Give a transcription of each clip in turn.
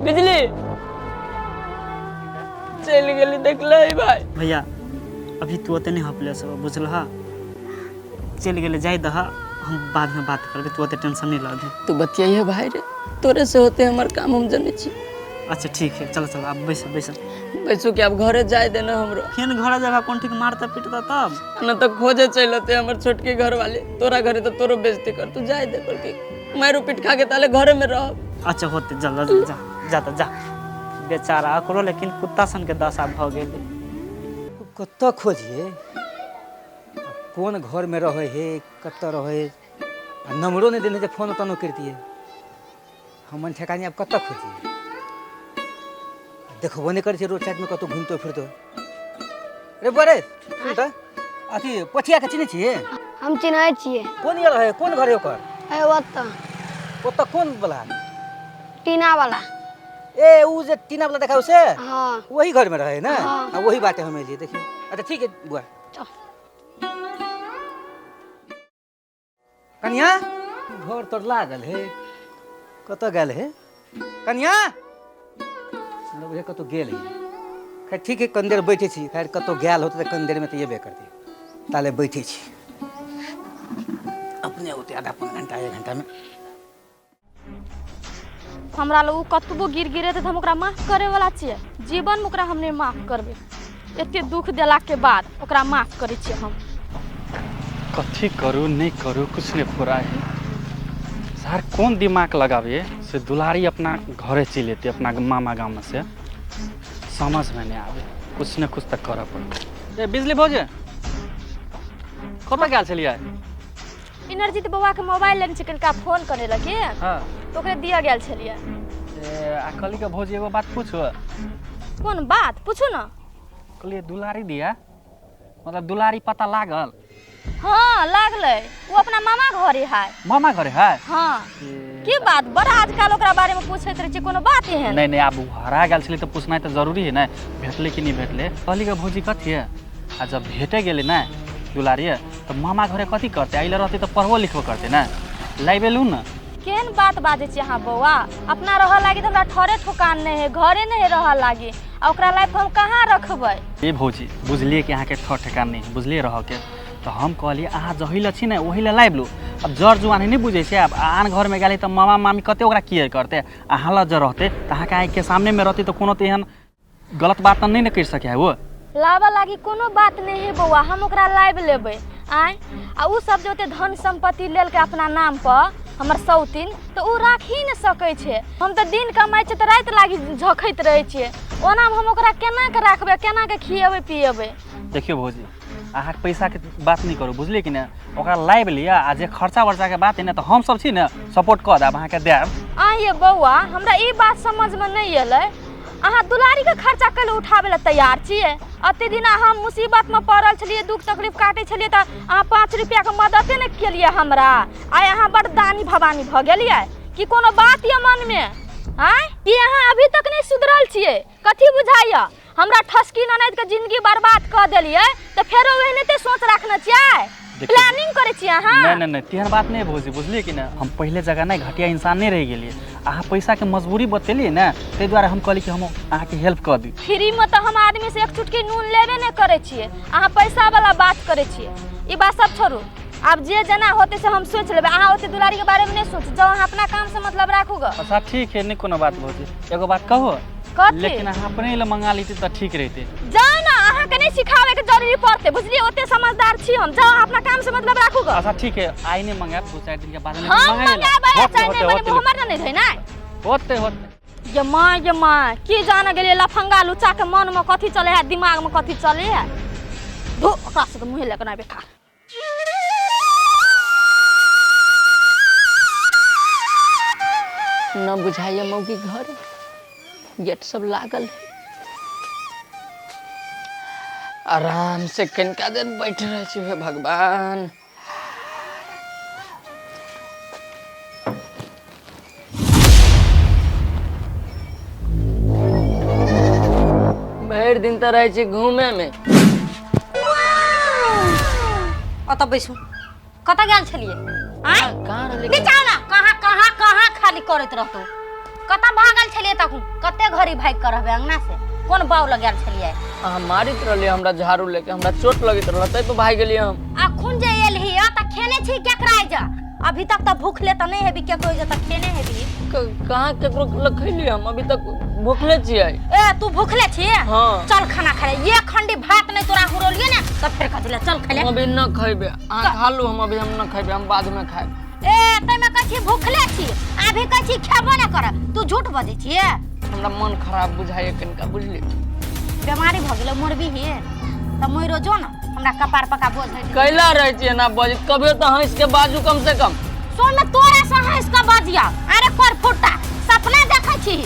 बिजली चल गई देखल भाई। भैया अभी तू ओते नहीं हपले सब बुझल हा, चल गए जाए दहा, हम बाद में बात करबे, तू ओते टेंशन नहीं ला। तू बतियाइए भाई रे, तोरे से होते हमार काम हम जाने छी। अच्छा ठीक है, चलो चलो आप बैसो बैसो बैसो कि अब घरे जाए देना हमरो। फिर घर जगह कौन ठीक मारता पीटता तब न तो खोजे चलते हमर छोटके घर वाले, तोरा घरे तो तोरो बेइज्जती कर, तू जाए दे कर के मारो पीट खा के ताले घरे में रह। अच्छा होते जल्दी जा जाता जा, बेचारा करो लेकिन कुत्ता सन के दशा भ गेले। कत खोजिए, कौन घर में रहे है, कत रहे, नंबरों नहीं देने से फोन तनो करती है, हमन ठेकानी अब कत खोजिए। देखो नहीं कर रोड साइड में कत घूमते फिरते। अरे बरे सुन त अथी पछिया के चिन्ह छिए? हम चिन्है छिए। कौन ये रहे, कौन घर है ओकर? ए ओत कौन वाला? टीना वाला। ए उ जे टीना वाला देखा उसे? हां वही घर में रहे ना। हाँ। वही बात है हमें लिए देखिए। अच्छा ठीक है बुआ। कन्या घर तोर लागल है, कत गेल है कन्या? लोग है कत गेल है। खैर ठीक है, कन देर बैठे छी, खैर कत गेल होते तो कन देर में तो ये करती, ताले बैठे छी अपने होते आधा पौन घंटा 1 घंटा में। हमरा लोग कतबो गिर गिरे तो हम ओकरा माफ करे वाला छिए, जीवन में ओकरा हमने माफ करबे। एते दुख देला के बाद ओकरा माफ करे छिए हम। कथी करूँ नहीं करूँ कुछ नहीं पूरा है सर, कौन दिमाग लगावे से दुलारी अपना घरे चल लेते अपना मामा गाँव में से, समझ में नहीं आवे, कुछ न कुछ तक कर पड़े। ए बिजली भौजे कब गया चलिए? इनरजीत बउआ के मोबाइल लेने छिकन का फोन करे लगे। हाँ तो ओकरे दिया गेल छलिए। कली के भौजी एगो बात पूछो। कौन बात पूछू ना? कहलिए दुलारी दिया, मतलब दुलारी पता लागल? हाँ लागले, वो अपना मामा घरे है। मामा घरे है? हाँ की बात बड़ा आजकल ओकरा बारे में पूछत रहे छी, कोनो बात है? नहीं नहीं, अब हरा गल छली तो पूछना तो जरूरी है ना, भेटले कि नहीं भेटले। कहली के भौजी कथी है, आ जब भेटे गेले ना दुलारी तो मामा घरे कथी करते, आइले रहते तो पढ़बो लिखबो करते ना, लाइबे लू ना। केन बात बाजे छी अहाँ बउआ? अपना रह लागी तो हमरा ठरे ठोकान नहीं है, घरे नहीं रह लागी, आ ओकरा लाइफ हम कहाँ रखबै? ए भौजी बुझलिए कि अहाँ के ठर ठेकान नहीं बुझलिए रह के, तो हम कहलिए अहाँ जहिल छी ना वही लाइब लू। अब जर जुआन नहीं बुझे से, अब आन घर में गए तो मामा मामी कते ओकरा किए करते, अहाँ ला जर रहते तो अहाँ के आँख के सामने में रहती तो कोनो तो एहन गलत बात नहीं न कर सके है। वो लावा लागी कोनो बात नहीं है बउआ, हम ओकरा लाइब लेबै आय। आ उ सब जो धन संपत्ति लेल के अपना नाम पर हमर सौतीन तो उ राख ही न सकै छे। हम तो दिन कमाई छे तो रात लागी झखैत रहे छिए, ओना हम ओकरा केना के राखबे, केना के खिएबे पिएबे? देखियो भौजी अहाँ पैसा के बात नहीं करू बुझलिए कि ना, ओकरा लाइब लिया, आ जे खर्चा वर्चा के बात है ना तो हम सब छी ना सपोर्ट कर देब, अहाँ के देब। आइए बउआ हमरा ई बात समझ में नहीं एले, अहाँ दुलारी के खर्चा कल उठावे ला तैयार छिए? अते दिन हम मुसीबत में पड़ल छलिए, दुख तकलीफ काटे छलिए तो अहाँ 5 रुपया के मददे नहीं केलिए हमरा। आय अहाँ बड़ दानी भवानी भ गेलिए कि कोनो बात ये मन में आय कि अहाँ अभी तक नहीं सुधरल छिए? कथी बुझाइया हमरा ठसकी ननद के जिंदगी बर्बाद कर देलिए तो फेरो ओहने ते सोच रखना चाहिए, प्लानिंग करे छी अहाँ? नहीं नहीं तेहन बात नहीं भौजी बुझलिए कि ना, हम पहले जगह नहीं घटिया इंसान नहीं रह गेलिए, अहाँ पैसा के मजबूरी बतेलिए ना ते द्वारा हम कहली कि हम अहाँ के हेल्प कर दी। फ्री में तो हम आदमी से एक चुटकी नून लेबे नहीं करे छिए, अहाँ पैसा वाला बात करे छिए। ई बात सब छोड़ू, अब जे जना होते से हम सोच लेबे, अहाँ होते दुलारी के बारे में नहीं सोच, जाओ अहाँ अपना काम से मतलब राखूगा। अच्छा ठीक है, नहीं कोनो बात भौजी, एगो बात कहो लेकिन अहाँ अपने लिए मंगा लेते तो ठीक रहते। जाओ ना, अहाँ के नहीं सिखावे के जरूरी पड़ते बुझलिए, ओते समझदार छी हम, जाओ अपना काम से मतलब राखूगा। अच्छा ठीक है, आई नहीं मंगा 2-4 दिन के बाद में हम मंगाबे चाहे नहीं बने हमर नहीं धै ना होते होते। ये मां की जाने गेलिए लफंगा लुचा के मन में कथी चले है, दिमाग में कथी चले है, धो ओकरा से मुंह लेके ना बेकार। न बुझाइए मौगी घर गेट सब लागल है, आराम से कनिका देर बैठ रहे छी। हे भगवान भर दिन तो रहे छी घूमे में। अत बैसू, कत गेल छलिए? आय कहां रहली? नीचा ना, कहां कहां कहां खाली करत रहतो? कतऽ भागल छलिए तखन कते घड़ी भाग कर रहबे अंगना से कोन बाव लगाल छलिए अहाँ मारित रहलिए हमरा झाड़ू लेके हमरा चोट लगित रहल तै पे भाग गेलिए हम अखुन जे एलही त खेने छी केकरा जा अभी तक त भूखले त नहीं हेबी केकरो जे त खेने हेबी कहाँ केकरो खैली हम अभी तक भूखले छिए ए तू भूखले छी हां चल खाना खा ले ये खंडी भात नहीं तोरा हुरोलिए ना त फिर कह दिले चल खा ले हम अभी न खइबे आ खा लो हम अभी हम न खइबे हम बाद में खाइब ए तै में कछि भूखले छी अभी कछि खेबो न कर तू झूठ बजै छी हमरा मन खराब बुझाइए कनिका बुझली बीमारी भ गेलो मरबी ही त मोइरो जो न हमरा कपार पका बोझ है कैला रहे छी ना बजित कभी तो हंस के बाजू कम से कम सोन में तोरा से हंस के बजिया अरे कर फुटा सपना देखै छी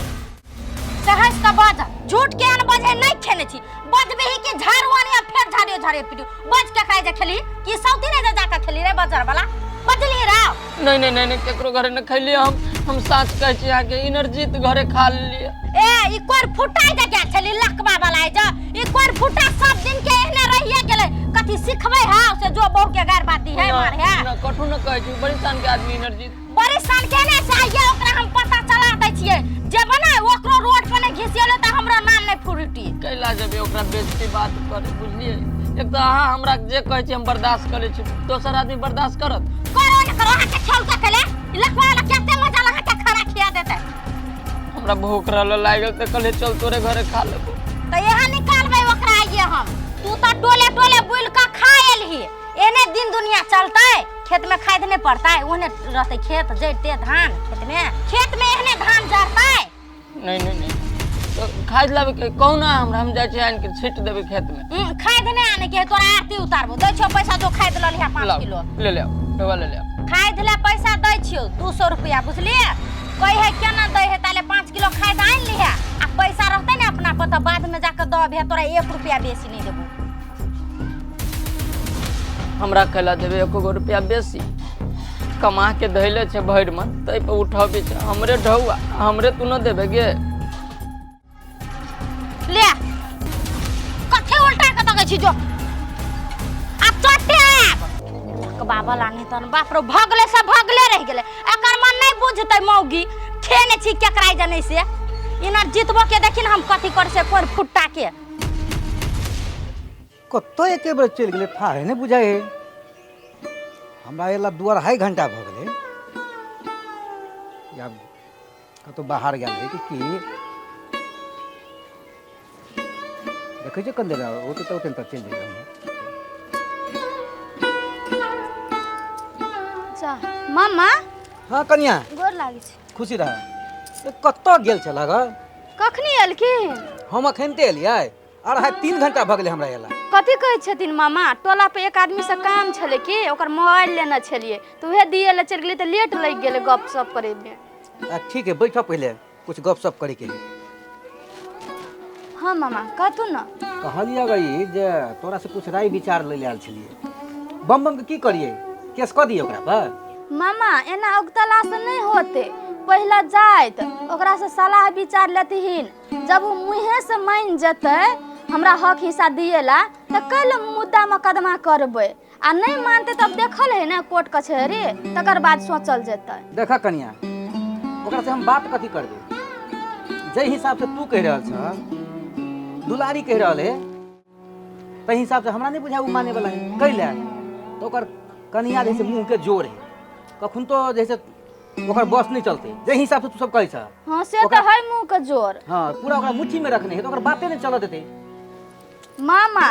से हंस के बज झूठ के अन बजे नहीं खेने छी बजबे ही के झाड़वानी फिर झाड़ियो पिटू बज के खाइ जे खेली कि सौती ने जा के खेली रे बाजार वाला बजली राव नहीं केकरो घरे न खैली हम साच कहै छी आके इनरजीत घरे खा लिए ए ई कोर फुटाई दे के छली लकबा वाला है जा ई कोर फुटा सब दिन के एने रहिए गेले कथि सिखबै हा से जो बहु के गार बाती है मार है ना कठु न कहै छी बड़ी सान के आदमी इनरजीत बड़ी सान के ने चाहिए ओकरा हम पता चला दै छियै जे बना ओकरो रोड पर ने घिसियले त हमरा नाम नहीं फुरटी कैला जबे ओकरा बेइज्जती बात करे बुझलिए एक त अहाँ हमरा जे कहै छी हम बर्दाश्त करै छी दोसर आदमी बर्दाश्त करत करो न करो के छौका केले लकबा वाला केते मजा लगा के खाना खिया देते हमरा भूख रहल लागल त कहले चल तोरे घरे खा लेबो त यहां निकालबै ओकरा आइए हम तू त टोले बुल का खा एलही एने दिन दुनिया चलतै खेत में खाद नहीं पड़ता है ओने रहते खेत जइते धान खेत में एहने धान जरतै नहीं तो खाद लाबे के कौना हम जाय छी आन के छीट देबे खेत में खाद नहीं आने के तोरा आरती उतारबो दै छो पैसा जो खाद ल लिया 5 किलो ले ले डबा ले ले खाद ले पैसा दै छियो 200 रुपया बुझलिए कोई है केना दै है ताले 5 किलो खाद आन लिया आ पैसा रहते ना अपना पता बाद में जाके दबे तोरा 1 रुपया बेसी नहीं देबो हमरा कहला देबे 1 रुपया बेसी कमा के धैले छे भैर मन तै पे उठाबे छे हमरे ढौआ हमरे तू न देबे गे ले कथे उल्टा के तकै छी जो अब चटे बाबा लानी तन बाप रो भगले रह गेले एकर मन नहीं बुझतै मौगी खेने छी केकरा जनै से इनर जितबो के देखिन हम कथि कर से कोन फुट्टा के कतो एके बेर चल गेले ठाहे ने बुझाए है हमरा एला 2-2.5 घंटा भ गेले या कतो बाहर गेल है कि देखै छै कंदे ओते तो ओते चल जेबै अच्छा मामा हां कन्या गोर लागे छै खुशी रह कतो गेल छला ग कखनी एलखिन हम अखनते एलियै 2.5-3 घंटा भ गेले हमरा एला कथी कहै छथिन मामा टोला पे एक आदमी से काम छले कि ओकर मोबाइल लेना छलिए तो उहे दिए ले चल गेली त लेट लग गेले गप सप करे में ठीक है बैठो पहले कुछ गप सप करे के हां मामा कहतु न कहलिया गई जे तोरा से कुछ राय विचार ले आल छलिए बम के की करिए केस क दिए ओकरा पर मामा एना उगतला से नहीं होते पहला जाइत ओकरा से सलाह विचार लेतिहिन जब वो मुहे से मान जते हमरा हक हिस्सा दिएला त कल मुद्दा मुकदमा करबै आ नहीं मानते तब देखल है ना कोर्ट कचहरी तकर बाद सोचल जेतै देखा कन्या ओकरा से हम बात कथी करबे जे हिसाब से तू कह रहल छ दुलारी कह रहल है तै हिसाब से हमरा नहीं बुझा उ माने वाला है कैला तो ओकर कन्या जैसे मुंह के जोर है कखुन तो जैसे ओकर बस नहीं चलते जे हिसाब से तू सब कहै छ हां से त है मुंह के जोर हां पूरा ओकरा मुट्ठी में रखने है तो ओकर बाते नहीं चल देते मामा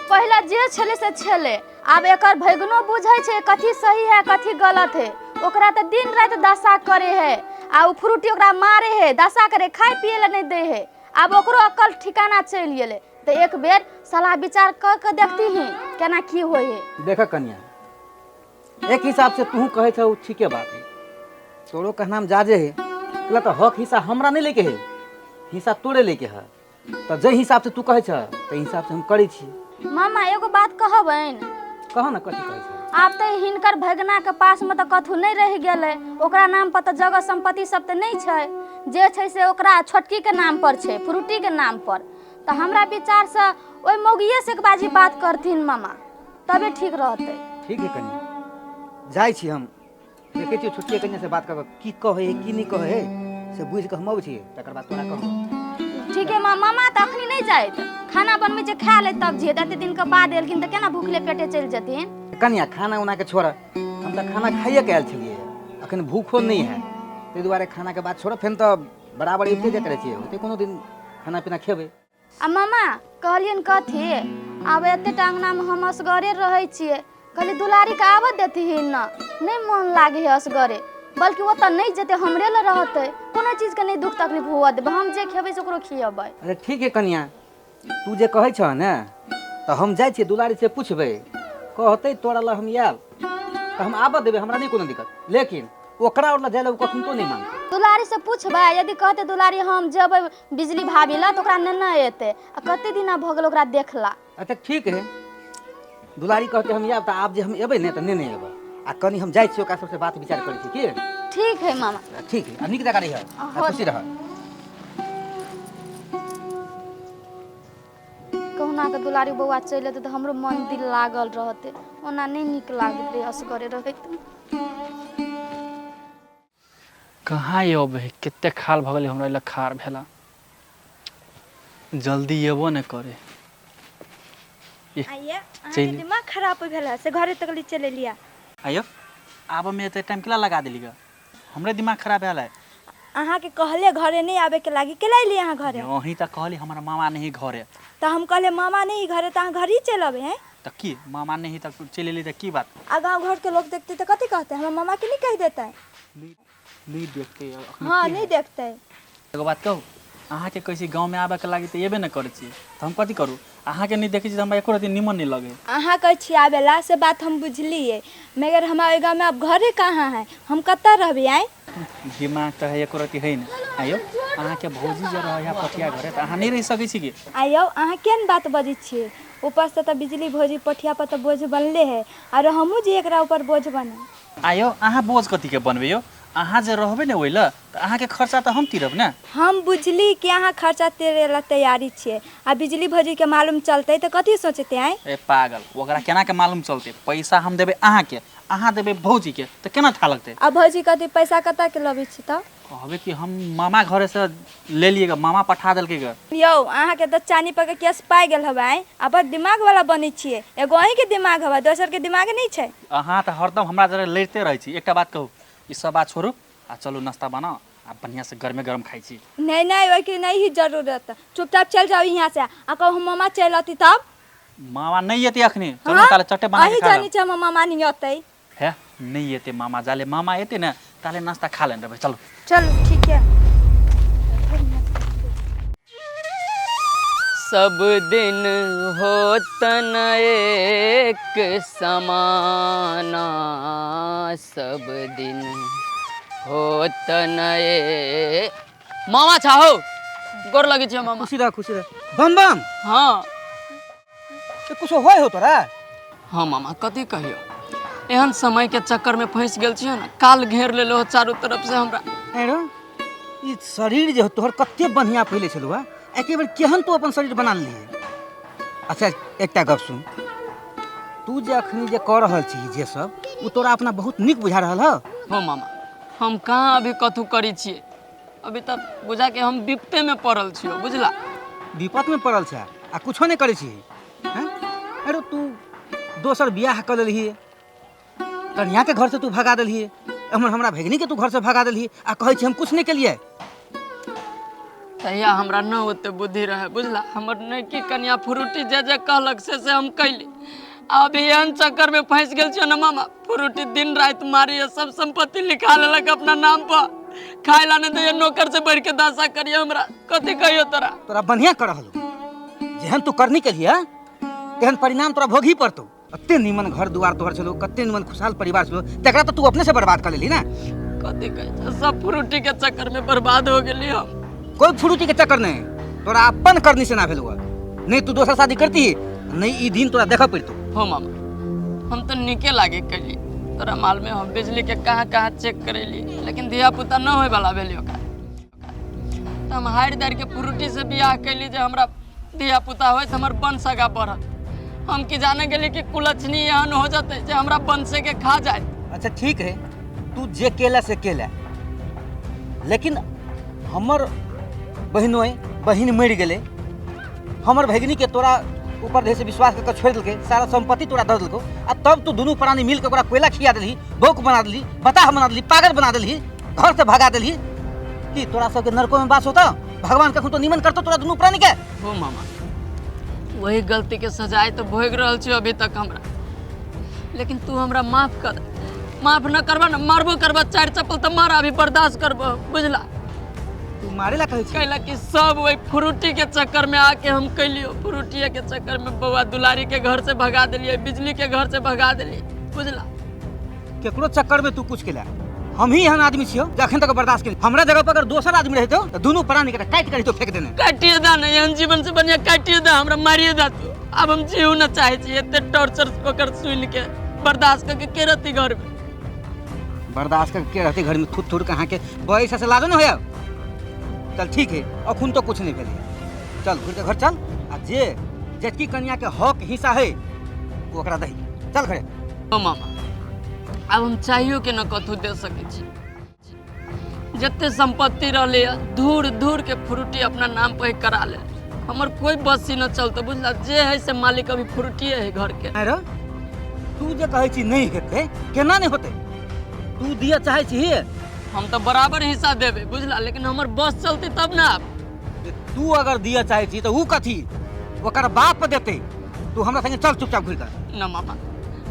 पहला जे छले से छले अब एकर भगनो बुझै छै कथी सही है कथी गलत है ओकरा त दिन रात दशा करे है आ उ फ्रूटी ओकरा मारे है दशा करे खाए पिए ला नहीं दे है अब ओकरो अकल ठिकाना चल गेले त एक बेर सलाह विचार क के देखती ही केना की होय है देखा कन्या एक हिसाब से तू कहे छ उ ठीके बात है तोरो कहना में जाजे है कहला तो हक हिस्सा हमरा नहीं लेके है हिस्सा तोरे लेके है तो जे हिसाब से तू कहे छ ते हिसाब से हम करै छी मामा एगो बात कहबैन कह ना कथी कहे छ आप तो हिनकर भगना के पास में तो कथू नहीं रह गेले ओकरा नाम पर तो जगह संपत्ति सब तो नहीं छै जे छै से ओकरा छोटकी के नाम पर छै फ्रूटी के नाम पर तो हमरा विचार से ओइ मौगिये से बाजी बात करथिन मामा तबे ठीक रहते ठीक है कन्या जाय छी हम देखे छी छोटकी कन्या से बात कर की कहे है की नहीं कहे है से बुझ के हम अब छी तकर बाद तोरा कहू। ठीक है माँ, मामा तो अखनी नहीं जायत, खाना बनबै छै खा ले तब जियत। एते दिन के बाद एलखिन तो केना भूखले पेटे चल जथिन। कनिया खाना उना के छोड़, हम तो खाना खाइए के आयल छलिए, अखन भूखो नहीं है, ताहि दुआरे खाना के बाद छोड़, फेन तो बराबर एते जे करे छियै, ओते कोनो दिन खाना पीना खेबै। आ मामा कहलियन कथी, आब एते टांगना में हम असगरे रहै छियै, कहली दुलारी के आबऽ देथिन न, नहीं मन लागे है असगरे, बल्कि वो तो नहीं जेते हमरे ल रहते, कोनो चीज के नहीं दुख तकलीफ हुआ देबे, हम जे खेबै से ओकरो खियबै। अरे ठीक है कनिया, तू जे कहै छ ने तो हम जाइ छियै दुलारी से पूछबै, कहतै तोरा ला हम आयल तो हम आबऽ देबै, हमरा नहीं कोनो दिक्कत, लेकिन ओकरा और ला जाय ला कखन तो नहीं मानतै। दुलारी से पूछबै, यदि कहते दुलारी हम जेबै बिजली भाभी ला तो ओकरा नेने एते, आ कते दिना भ गेल ओकरा देखला। अच्छा ठीक है, दुलारी कहते हम आयब तो आब जे हम एबै ने तो नेने एबै, आ कनी हम जाइ छियै ओकरा सबसे बात विचार करै छी की। ठीक है मामा। ठीक है, आ नीक जकाँ रही है, खुशी रह। कहुना के दुलारी बौआ चल एते तो हमरो मन दिल लागल रहते, ओना नहीं निक लागत रे असगरे रहत। कहाँ अब कते खाल भगल हमरा लग खार भेला, जल्दी एबो न करे। आइए अहाँके दिमाग खराब भेला से घरे तक ले चले लिया। आयो आब में एते टाइम केला लगा देली ग, हमरे दिमाग खराब भेला। अहाँके कहले घरे नहीं आवे के लागी के लाइली अहाँ घरे। यही त कहली हमारा मामा नहीं घरे, तो हम कहले मामा नहीं घरे तो अहाँ घर ही चल आवे हैं। त की मामा नहीं त चले ली त की बात। आ गाँव घर के लोग देखते तो कथी कहते हैं, हमारे मामा के नहीं कह देता है। नहीं देखते हाँ नहीं देखते है। एगो बात कहू, अहाँ के कैसे गाँव में आबे के लागी त एबे न करे छी, तो हम कथी करू। अहाँ के नहीं देखे छी हमरा एको रति निमन नहीं लगे। अहाँ कह छी आवेला से बात हम बुझलिए, मगर हमारे गाँव में अब घरे कहाँ है, हम कत्ता रहबे आए। दिमाग तो है एको रति है न। आयो अहाँ के भौजी जे रह या पटिया घरे त अहाँ नहीं रह सकै छी की। आयो अहाँ केन बात बजै छियै, ऊपर से तो बिजली भौजी पटिया पर तो बोझ बनले है, और हमहूँ जी एकरा ऊपर बोझ बने। आयो अहाँ बोझ कथी के बनबे यो, अहाँ जे रहबे ने ओइला त अहाँ के खर्चा त हम तिरब ना। हम बुझली कि अहाँ खर्चा तेरे ला तैयारी छियै, आ बिजली भौजी के मालूम चलते तो कथी सोचते आए। ए पागल, ओकरा केना के मालूम चलते, पैसा हम देबे अहाँ के, अहाँ देबे भौजी के, त केना था लगते। आ भौजी कथी पैसा कता के लबे छी त कहबे कि हम मामा घरे से ले लिएगा, मामा पठा देलके ग। यौ अहाँ के त चानी पर के केस पाइ गेल हवाई, अब दिमाग वाला बनी छियै, एगो अहीं के दिमाग हवा, दोसर के दिमाग नहीं छै। अहाँ त हरदम हमरा जरे लड़ते रहै छी। एकटा बात कहू, ई सब बात छोड़ू आ चलू नाश्ता बनाओ, आ बढ़िया से गरमे गरम खाई छी। नहीं नहीं ओई की नहीं ही जरूरत, चुपचाप चल जाओ यहाँ से, आ कहू हम मामा चल आती तब। मामा नहीं एते अखनी, चलो ताले चट्टे बना के खा जानी छ मामा नहीं आते है। नहीं एते मामा, जाले मामा एते ना ताले नाश्ता खा लेन रे। चलो चलो ठीक है। सब दिन होत न एक समाना, सब दिन होत न एक। मामा चाहो गोर लगे छै मामा। खुशी रह, खुशी रह। बम बम। हाँ तो कुछ होय हो तोरा। हाँ मामा कथी कहियो, एहन समय के चक्कर में फंस गेल छियो ना, काल घेर लेलो हो चारों तरफ से हमरा। अरे ई शरीर जे तोहर कते बढ़िया पहले छलुआ, एके बेर केहन तू अपन शरीर बना लेली। अच्छा एकटा गप सुन, तू जे अखनी जे कह रहल छी जे सब, उ तोरा अपना बहुत निक बुझा रहल ह। हाँ मामा, हम कहाँ अभी कथू करी छियै, अभी तक बुझा के हम विपते में पड़ल छियो, बुझला। विपत में पड़ल छ आ कुछो नहीं करे छी हैं। अरे तू दोसर बियाह कर लेलही, कन्या के घर से तू भगा देलही, हमरा भगनी के तू घर से भगा देलही, आ कहै छी हम कुछ नहीं केलिए। तहिया हमरा न ओते बुद्धि रहे, बुझला। हमर नैकी कन्या फ्रूटी जे जे कहलक से हम कैली, अभी एहन चक्कर में फंस गेल छियो ना मामा, फ्रूटी दिन रात मारी, सब संपत्ति लिखा लेलक अपना नाम पर, खाए ला नहीं दैए, नौकर से बढ़ के दासा करिए हमरा। कथी कहियो तोरा। तोरा बढ़िया कर रहलू, जेहन तू करनी केलिए तेहन परिणाम तोरा भोगी पड़तौ। कते निमन घर दुआर तोहर छलो, कते निमन खुशहाल परिवार छलो, तेकरा तो तू अपने से बर्बाद कर लेली ना। कथी कहे, सब फ्रूटी के चक्कर में बर्बाद हो गेली हम। कोई फ्रूटी के चक्कर नहीं, तोरा अपन करनी से ना भेल हुआ। नहीं तू दोसर शादी करती, नहीं ई दिन तोरा देखा पड़तो। हो मामा, हम तो निके लागे कैली, तोरा माल में हम बिजली के कहाँ कहाँ चेक करेली, लेकिन धिया पुता न होय वाला भेली ओकरा। तो हम हारि दारि के फ्रूटी से बियाह कैली जे हमरा धिया पुता होय तो हमर वंश आगा बढ़त। हम की जाने गेली कि कुलछनी एहन हो जाते जे हमरा वंशे के खा जाए। अच्छा ठीक है, तू जे केला से केला, लेकिन हमर बहिन मर गेले, हमर भगिनी के तोरा ऊपर ढेर से विश्वास करके छोड़ दिलके, सारा संपत्ति तोरा दे दिलको, आ तब तू दोनों प्राणी मिल के ओकरा कोयला खिया देलही, भोक बना देलही, बताह बना देलही, पागल बना देलही, घर से भगा देलही। कि तोरा सबके नरकों में वास होता? भगवान कखन तो निमन करतो तोरा दोनों प्राणी के। हो मामा, वही गलती के सजाए तो भोग रहल छी अभी तक हमरा, लेकिन तू हमरा माफ कर। माफ न करबा न मारबो करबा, 4 चप्पल तो मारा, अभी बर्दाश्त करबो, बुझला? तू मारेला कहै छी? कैला कि सब वही फ्रूटी के चक्कर में आके हम कैलियो, फ्रूटिया के चक्कर में बउआ दुलारी के घर से भगा दिलिए, बिजली के घर से भगा दिलिए, बुझला? केकरो चक्कर में तू कुछ केला? हम ही एहन आदमी छियो जखन तक बर्दाश्त केली। हमरा जगह पर अगर दोसर आदमी रहतो तो दोनों प्राणी के काट के तो फेंक देने। काटिए दा न, एहन जीवन से बढ़िया काटिए दा, हमरा मारिए दा तू। अब हम जीव न चाहे छी, एते टॉर्चर ओकर सुन के बर्दाश्त करके के रहती घर में। बर्दाश्त करके रहती घर में थुर थुर कहाँ के पैसा से लादो न होया। चल ठीक है, अखुन तो कुछ नहीं भेलिए, चल घुर के घर चल, आ जे जटकी कन्या के हक हिस्सा है वो ओकरा दही। चल घरे। ओ मामा, अब हम चाहियो के न कथू दे सके छी। जते संपत्ति रहले धूर धूर के फ्रूटी अपना नाम पे करा ले, हमर कोई बसी न चलते, बुझला? जे है से मालिक अभी फ्रूटिए है घर के। अरे तू जे कहै छी नहीं हेते, केना नहीं होते? तू दिया चाहे छी? हम तो बराबर हिस्सा देबे, बुझला? लेकिन हमर बस चलती तब ना। तू अगर दिया चाहे छी तो ऊ कथी ओकर बाप देते। तू हमरा संगे चल चुपचाप घुर कर। न मामा,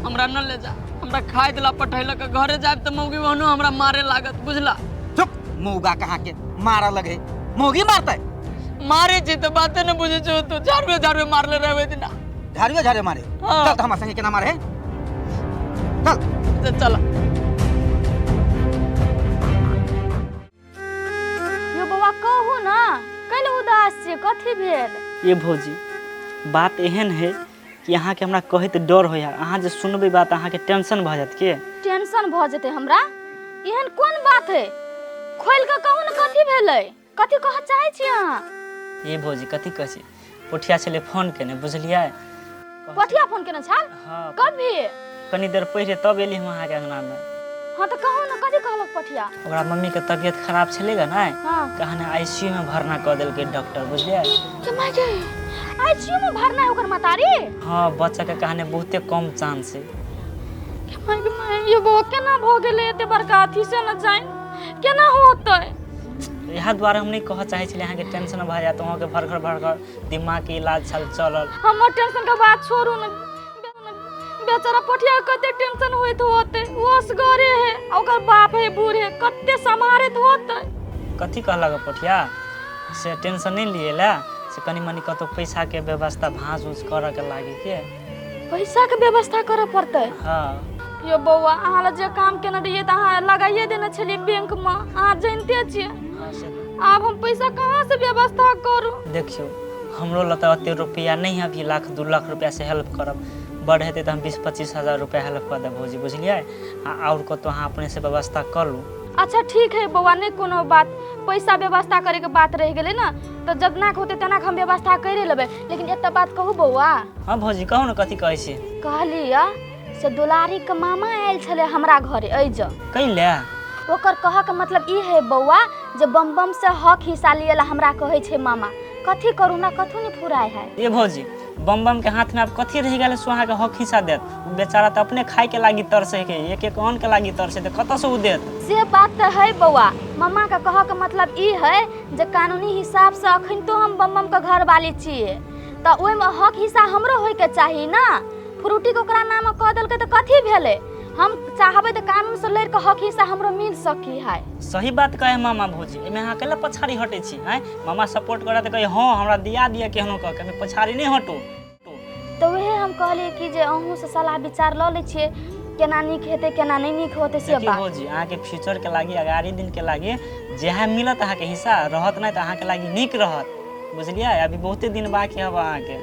हमरा न ले जा, हमरा खाए दिला पठैला के घरे जाब त मौगी वहनो हमरा मारे लागत, बुझला? चुप, मौगा कहाँ के मारा लगे? मौगी मारता है? मारे छी तो बाते न बुझे छो तू, झाड़वे मारले रहबे दिना। झाड़ियो मारे? हाँ। चल तो हमरा संगे केना मारे? चल चल। यो बौआ कहू ना, कैले उदास छी, कथी भेल? ये भौजी, बात एहन है कि अहाँ के हमरा कहैत डर होया, अहाँ जे सुनबै बात अहाँ के टेंशन भ जात के। टेंशन भ जेते हमरा? एहन कोन बात है? खोल के कहू ना, कथी भेलै? कथी कह चाहे छी अहाँ? ये भौजी कथी कहै छी, पोठिया छले फोन केने, बुझलियै? पठिया फोन केने छल? हाँ, कभी? कनी देर पहिले तब एली हम अहाँ के अंगना में। हाँ तो कहू ना, कथी कहलक पठिया? ओकरा मम्मी के तबियत खराब छलेगा ना, हाँ। कहने आईसीयू में भरना कर देलकै डॉक्टर, बुझलियै? के माय गे, आईसीयू में भरना है ओकर मातारी? हाँ, बच्चा के कहने बहुते कम चांस है। के माय, ये बौआ केना भ गेलै? एते बड़का अथी से न जाइन, केना होतै? यहाँ द्वारा हम नहीं कह चाहे छलियै अहाँ के टेंशन भ जात, वहाँ के भरघर दिमाग के इलाज चलल। हमर टेंशन के बात छोड़ू न, बेचारा पठिया कते टेंशन होइत होते, वो असगरे है, ओकर बाप है बूढ़ है, कते संभारत होते। कथी कहलक पठिया से टेंशन नहीं लिएला, से कनी मनी कतो पैसा के व्यवस्था भांस उस करे के लागी के। पैसा के व्यवस्था करे पड़ते? हाँ। यो बौआ, अहाँ जे काम केने रहिए त अहाँ लगाइए देने छलिए बैंक में, अहाँ जानते छिए। अब हम पैसा कहाँ से व्यवस्था करूँ? देखियो, हमरो लता ओते रुपया नहीं है, अभी 1-2 लाख रुपया से हेल्प करब, बढ़ हेतै तो हम 20-25 हजार रुपया हेल्प कर देब भौजी, बुझलियै? और कतो अहाँ अपने से व्यवस्था कर लू। अच्छा ठीक है बौआ, नहीं कोनो बात, पैसा व्यवस्था करे के बात रह गेले ना, तो जतना होते तना हम व्यवस्था करे लेबे। लेकिन एक बात कहू बौआ। हाँ भौजी कहू ना, कथी कहै छी? कहलिया से दुलारी के मामा आयल छले हमरा घरे अइज। कैले? ओकर कह के मतलब ई है बौआ, जे बम बम से हक हिस्सा लिएला हमरा कहै छै मामा। कथी करू ना, कथू नहीं फुराय है। ये भौजी, बम बम के हाथ में अब कथी रह गेल सुहा के हक हिस्सा देत? बेचारा तो अपने खाए के लागी तरसे के, एक अन्न के लागी तरसे, तो कत से उ देत? से बात तो है बौआ, मामा का कह के मतलब ई है जे कानूनी हिसाब से अखन तो हम बम बम के घर वाली छिए, तो ओइ में हक हिस्सा हमरो होय के चाहिए ना। फ्रूटी के ओकरा नाम कह देलकै तो कथी भेले? हम चाहबे तो कानून से लड़ के हक हिस्सा हमरो मिल सकी है। सही बात कहे मामा भौजी, एमे अहाँ केला पछाड़ी हटे छी? हैं, मामा सपोर्ट करे तो कहे हां हमरा दिया दिया केहनो कह के, पछाड़ी नहीं हटो। तो वही हम कहलिए कि जे अहूँ से सलाह विचार ल ले छिए, केना नीक हेते केना नहीं नीक होते से बात। भौजी अहाँ के फ्यूचर के लागी, अगाड़ी दिन के लागी जेहा मिलत अहाँ के हिस्सा रहत नहीं तो अहाँ के लागी नीक रहत, बुझलियै? अभी बहुते दिन बाकी है अहाँ के।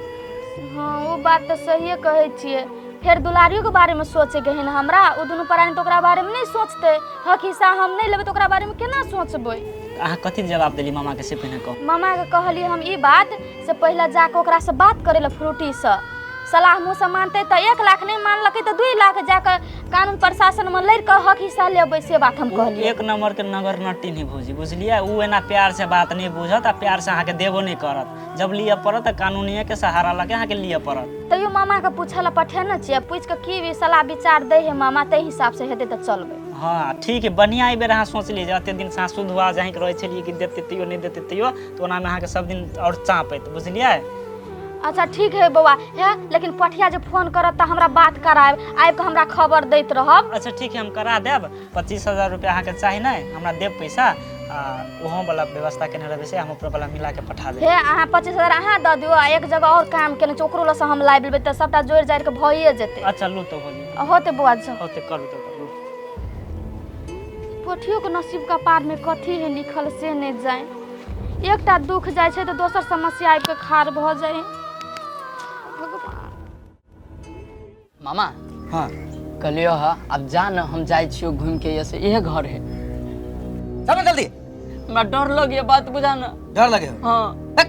हाँ वो बात तो सही कहे छिए। फिर दुलारियों के बारे में सोचे के ना हमरा, ओ दुनू प्राणी तो ओकरा बारे में नहीं सोचते, हक हिस्सा हम नहीं लेबे तो ओकरा बारे में केना सोचबै? अहाँ कथी जवाब देली मामा के से पहले कहो? मामा के कहली हम ई बात से पहले जाके ओकरा से बात करे ला फ्रूटी सलाह मुँह से मानते तो 1 लाख नहीं मानलकै तो 2 लाख जाकर कानून प्रशासन में लड़ कर हक हिस्सा लेबै से बात हम कहलिए। एक नंबर के नगर नट्टी नहीं भौजी बुझलिए। उ एना प्यार से बात नहीं बुझत आ प्यार से अहाँ के देबो नहीं करत। जब लिए पड़त त कानूनिये के सहारा लगे अहाँ के लिए पड़त। तैयो मामा के पूछल पठेने छियै, पूछ के की भी सलाह विचार दै है मामा तै हिसाब से हेतै त चलबै। हाँ ठीक है, बढ़िया। बेर अहाँ सोचलिए जे एते दिन सासु धुआ जाहि के रहे छलिए कि देते तैयो नहीं देते तैयो तो ओना में अहाँ के सब दिन और चापैत बुझलिए। अच्छा ठीक है बौआ है, लेकिन पठिया जब फोन करत त हमरा बात करायब, आबि के हमरा खबर दैत रहब। अच्छा ठीक है, हम करा देब। 25,000 रुपया अहाँ के चाही नहीं, हमरा देब पैसा आ ओहो वाला व्यवस्था केने रहबै से हम ऊपर वाला मिला के पठा देब। हे अहाँ 25,000 अहाँ द दियौ आ एक जगह और काम केने छै ओकरो लस हम लाइब लेबै त सबटा जोड़ जाड़ के भइए जेतै। अच्छा लू तो भौजी होते बौआ जो होते करू तो करू। पठियो के नसीब का पार में कथी है लिखल से नहीं जाए। एकटा दुख जाय छै त दोसर समस्या आबि के खाड़ भ जाए। भगवान मामा हाँ कहलियो हा अब जा न, हम जाय छियो घूम के ऐसे इहे घर है। चल जल्दी। हमरा डर लग ये बात बुझा न। डर लगे हो? हाँ तक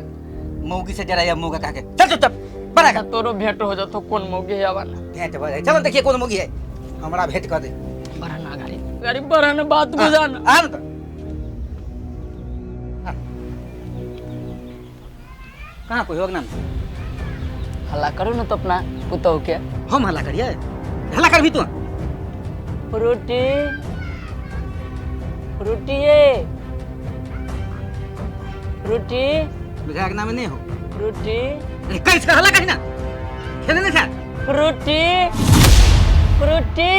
मौगी से डरा या मौका काके चल चुपचाप बड़ा कर। तोरो भेंट हो जातो कोन मौगे है आवा न। भेंट भ जाए। चल देखिए कौन मौगी है, हमरा भेंट कर दे। बड़ा ना गाड़ी गाड़ी बड़ा न बात बुझा न। आ न तो कहाँ कोई होगा ना? हल्ला करो न तो अपना पुतौ के। हम हल्ला करिए? हल्ला कर भी तू। रोटी रोटिए रोटी विधायक नाम नहीं हो रोटी अरे कैसे हल्ला करी ना खेले नहीं सर रोटी रोटी।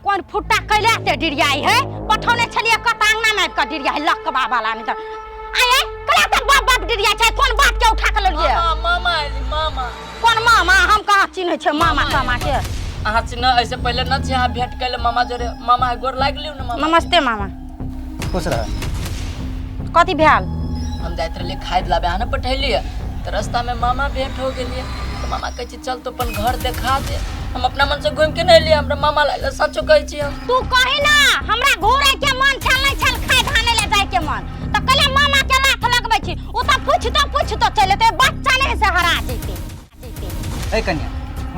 कोन फुट्टा कैले ते डिरियाई है पठौने छलिए कतांगना में का डिरिया है लकबा वाला नहीं तो आए कला त बाप बाप डिरिया छै। कोन बात के उठा के लेलिए? मामा मामा कोन मामा? हम कहाँ चिन्ह छै मामा कामा के? अहाँ चिन्ह ऐसे पहले न छी, अहाँ भेंट कैले मामा जोरे। मामा गोर लाग लियो न मामा। नमस्ते मामा। खुश रह। कथी भेल? हम जाइत रहलिए खाइ लाबे, अहाँ न पठैलिए तो रास्ता में मामा भेंट हो गेलिए तो मामा कहै छी चल तो अपन घर देखा दे। हम अपना मन से घूम के नहीं लिए, हमरा मामा लागल सचो कहै छी हम। तू कही ना हमरा घूरे के मन छल नहीं छल खाए धाने ले जाए के मन तो कहले मामा के लात लगबै छी। ओ त पूछ तो चले ते बच्चा नहीं से हरा जैते। ए कन्या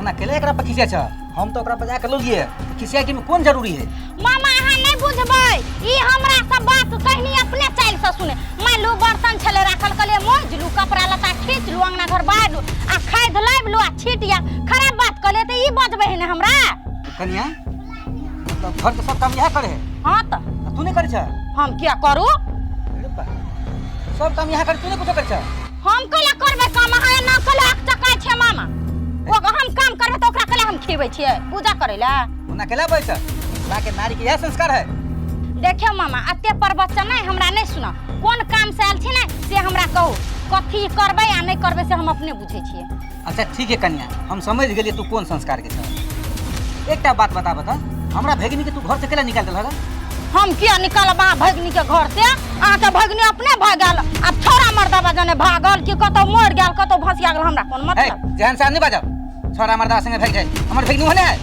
ओना केले एकरा पर खिसिया छ? हम तो ओकरा पर जा के लोलिए खिसिया के में कौन जरूरी है? मामा अहाँ नहीं बुझबै, ई हमरा सब बात कहनी अपने चाइल से सुने। मैं लू बर्तन छले राखल कले मोज लू कपड़ा लता खींच लू अंगना घर बाहर लू आ खाइ धलाइब लू आ छीटिया खराब बात कले त ई बजबै है ने हमरा। कन्या तो घर के सब काम यह करे है? हां त तू नहीं करे छ? हम क्या करू? अरे बा सब काम यह करे, तू नहीं कुछ करे छ? हम कला करबे काम है ना कला चकाय छे मामा। ओ हम काम करबे त ओकरा कला हम खिबै छिए पूजा करेला। ओना केला बैठ ला के नारी के यह संस्कार है। देखियो मामा अते प्रवचन नहीं हमरा नहीं सुना। कोन काम से आयल छी ना से हमरा कहू, कथी करबै या नहीं करबै से हम अपने बुझै छिए। अच्छा ठीक है कन्या हम समझ गेलिए तू कौन संस्कार के छ। एकटा बात बता हमरा भगिनी के तू घर से केला निकाल देलह? हम किया निकालबा भगनी के घर से? अहाँ के भगनी अपने भागल, अब छोरा मर्दबा जने भागल कि कतो मर गेल कतो भसिया गेल, हमरा कोन मतलब? जहन से नहीं बाजब, छोरा मर्दा संगे भाग जाए। हमर भगिनी होने है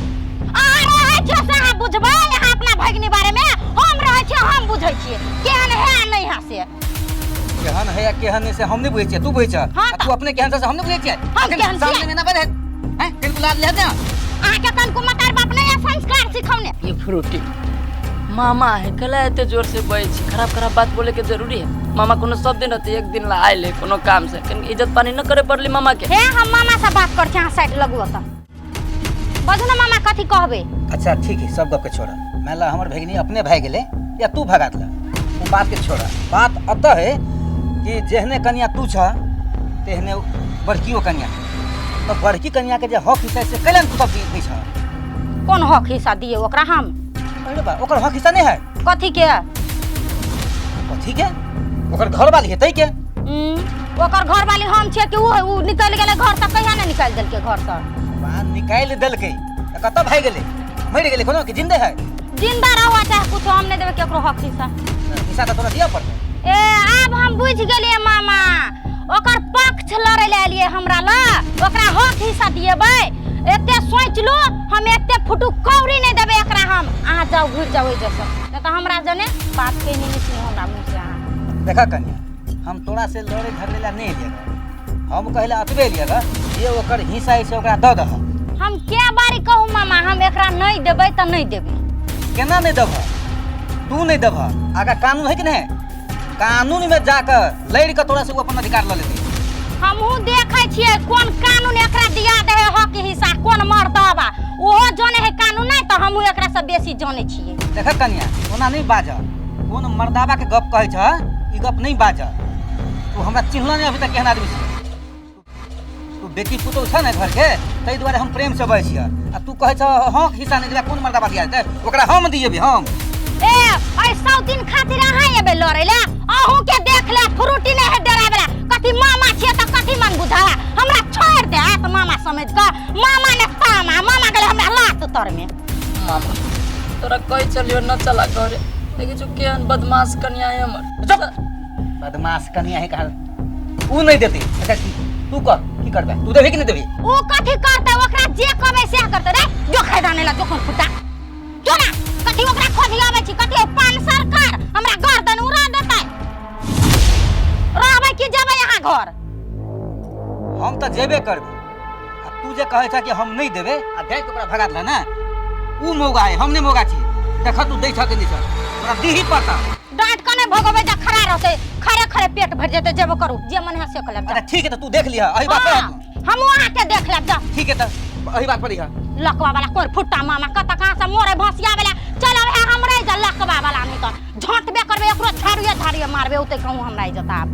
रहे छे से अहाँ बुझबै अहाँ अपना भगनी बारे में? हम रहे छे हम बुझै छिए केहन है नहीं है से। केहन है या केहन नहीं से हम नहीं बुझे छिए, तू बुझे छ। हाँ तू अपने केहन से हम नहीं बुझे छिए। हम केहन छिए? सामने में ना बने हैं फिर बुला ले दे। अहाँ के तन को मतार बाप ने संस्कार सिखौने। ये फ्रूटी मामा है कला एते जोर से बजे छी, खराब खराब बात बोले के जरूरी है? मामा कोनो सब दिन रहते एक दिन ला आइले कोनो काम से कन इज्जत पानी न करे पड़ली मामा के। हे हम मामा से बात कर छी, अहाँ साइड लगू त बजू ना मामा कथी कहबे? अच्छा ठीक है सब गप के छोड़ा। मैला हमर भगिनी अपने भाग गेले या तू भगात ला, वो बात के छोड़ा। बात अतः है कि जेहने कन्या तू छ तेहने बड़कियो कन्या। तो बड़की कन्या के जे हक हिस्सा से कैलन तू सब दी छ? कौन हक हिस्सा दिए ओकरा हम? अरे बा ओकर हक हिस्सा नहीं है? कथी के? कथी के? ओकर घर वाली हेतै के? ओकर घर वाली हम छे कि उ निकल गेले घर तक कहिया नहीं निकाल देल के घर से? बात निकाल देलकै त कत भाग गेले? मर गेले कोनो कि जिंदा है? जिंदा रहो चाहे कुछ हम नहीं देबे केकरो हक हिस्सा। हिस्सा त तोरा दिया पड़तै। ए अब हम बुझ गेलिए मामा, ओकर पक्ष लड़े ले एलिए हमरा ल, ओकरा हक हिस्सा दिएबै। एते सोच लो हम एते फुटू कौड़ी नहीं देबे एकरा हम। अहाँ जाओ घुर जाओ जैसे नहीं तो हमरा जने बात कहीं नहीं सुनो हमरा मुंह से। अहाँ देखा कन्या हम तोरा से लड़े झगड़े ला नहीं लिया, हम कहला अतबे लिया जे ओकर हिस्सा है से ओकरा दऽ दह। हम क्या बारी कहूँ मामा, हम एकरा नहीं देबै तो नहीं देबै। केना नहीं दबह? तू नहीं दबह, आगा कानून है कि नहीं? कानून में जाकर लड़ के तोरा से वो अपन अधिकार ले लेते। हमहू देखे छियै कोन कानून एकरा दिया दे है हक हिस्सा, कोन मर्दबा ओहो जाने है कानून नहीं तो हमहू एकरा से बेसी जाने छियै। देख कन्या, ओना नहीं बाज, कोन मर्दाबा के गप कहै छ, ई गप नहीं बाज। तू हमरा चिन्हला नहीं अभी तक केहन आदमी छी। तू बेटी पुतौ छ ने घर के, तै दुआरे हम प्रेम से बहै छियै। आ तू कहै छ हक हिस्सा नहीं देबा, कोन मर्दाबा दिया देतै? ओकरा हम दिएबे हम। ए ऐसा दिन खातिर अहाँ एबे लड़ै ले, अहू के देख ले फ्रूटी नहीं है डरावेला। कथी मामा छियै त कथी मन बुझावा, हमरा छोड़ दे आ त मामा समझ क। मामा ने तामा, मामा गले हमरा लात उतर में। मामा तोरा कही चलियो न चला घरे, लेकिन जो केहन बदमाश कन्या है हमर। बदमाश कन्या है कहा ऊ नहीं देती। अच्छा तू कर की करबे? तू देबे कि नहीं देबे? ओ कथी करते, ओकरा जे कहबे से करते रे। जो खैदाने ला जोखन फुटा जो ना, कथी ओकरा खोजी आवे छी, कथी पान सरकार हमरा गर्दन उड़ा देतै। रहबै कि जेबै यहाँ घर? हम तो जेबे करबे। आ तू जे कहै छ कि हम नहीं देबे आ देख ओकरा भगा दला ना, ऊ मौगा है, हम नहीं मौगा छी। देख तू दै छ कि नहीं छ, ओकरा दीही पड़ता। डांट कने भगवे जा खड़ा रहते, खड़े खड़े पेट भर जेते, जेबो करू जे मन है से कर लेब। अच्छा ठीक है, तो तू देख लिया अही बात पर। हम वहां के देख लेब जा। ठीक है, तो अही बात पर ही लकवा वाला कोर फुट्टा मामा कत कहां से मोरे भसिया वाला चलब है हमरे जा। लकवा वाला नहीं तो झटबे करबे, एकरो झाड़िए झाड़िए मारबे, ओते कहूं हमरा इज्जत आब।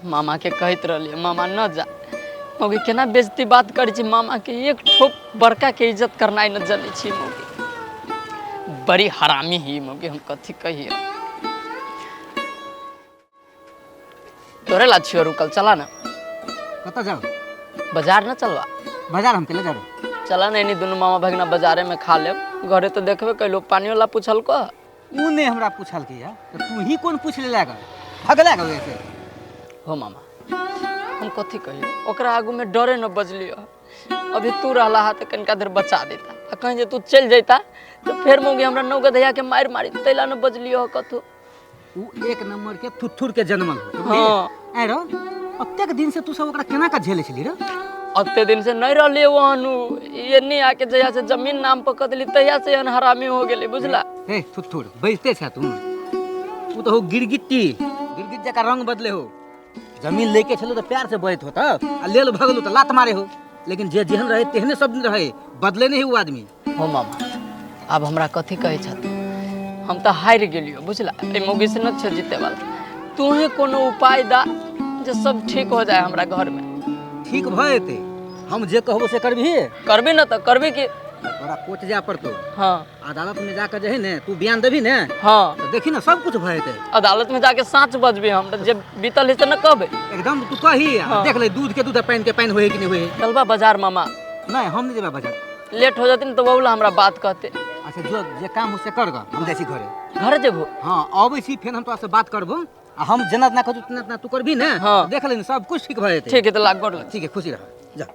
मामा के कहत रहलिए मामा न जा, मौगी केना बेइज्जती बात करै छी। मामा के एक ठोप बड़का के इज्जत करनाइ न जानै छी। मौगी बड़ी हरामी ही मौगी, हम कथी कहिए। तोरे ला छियो रुकल, चला ना कत जाओ? बाजार न चलवा? बाजार हम केले जाबे? चला नहीं दुनू मामा भगना बाजारे में खा लेब। घरे तो देखबे कैलो पानी वाला पूछल को। ऊ ने हमरा पूछल के या, तो तू ही कोन पूछ ले लागा? भगला गए से हो मामा, हम कथी कहिए, ओकरा आगू में डरे न बजलियो। अभी तू रहला हा त कनका देर बचा देता, आ कहीं जे तू चल जाता तो फिर मौगी हमरा नौगधैया के मार मारी, तैला न बजलियो कथू। ऊ एक नंबर के थुथुर के जन्मल हो। हां एरो अत्तेक दिन से तू सब ओकरा केना का झेले छली रे? अत्ते दिन से नहीं रहलिए वहानू, ये नहीं आके जया से जमीन नाम पर कदली तहिया से हन हरामी हो गेली, बुझला? हे थुथुर बैठते छ तू, ऊ तो हो गिरगिट्टी, गिरगिट जका रंग बदले हो। जमीन लेके चलो तो प्यार से बैठ होता, आ लेल भगलू तो लात मारे हो। लेकिन जे जेहन रहे तेहने सब दिन रहे, बदले नहीं वो आदमी। हो मामा, अब हमरा कथी कहे छत, हम तो हार गेलियो, बुझला? ए मौगी से न छ जीते वाला। तू ही कोनो उपाय दा जे सब ठीक हो जाए हमरा घर में। ठीक भएते, हम जे कहबो से करबी? करबी न त करबी कि तोरा कोर्ट जा पड़तो। हाँ अदालत में जाकर जे है ने तू बयान देबी ने, हाँ तो देखी ना सब कुछ भएते। अदालत में जाके साँच बजबी, हम जे बीतल है से न कहबे। एकदम तू कही, हाँ। देख ले दूध के दूध पानी के पानी होए कि नहीं होए। चलबा बाजार मामा, नहीं हम नहीं जेबा बाजार। लेट हो जाती न तो बहुला हमरा बात कहते। अच्छा जो जे काम हो से कर ग, हम जाई छी घरे। घर जेबो? हाँ आबै छी, फिर हम तोरा से बात करबो। आ हम जेना ना कहू तना तू करबी ने, हाँ। देख ले सब कुछ ठीक भएते। ठीक है तो लाग गोड़। ठीक है, खुशी रह जा।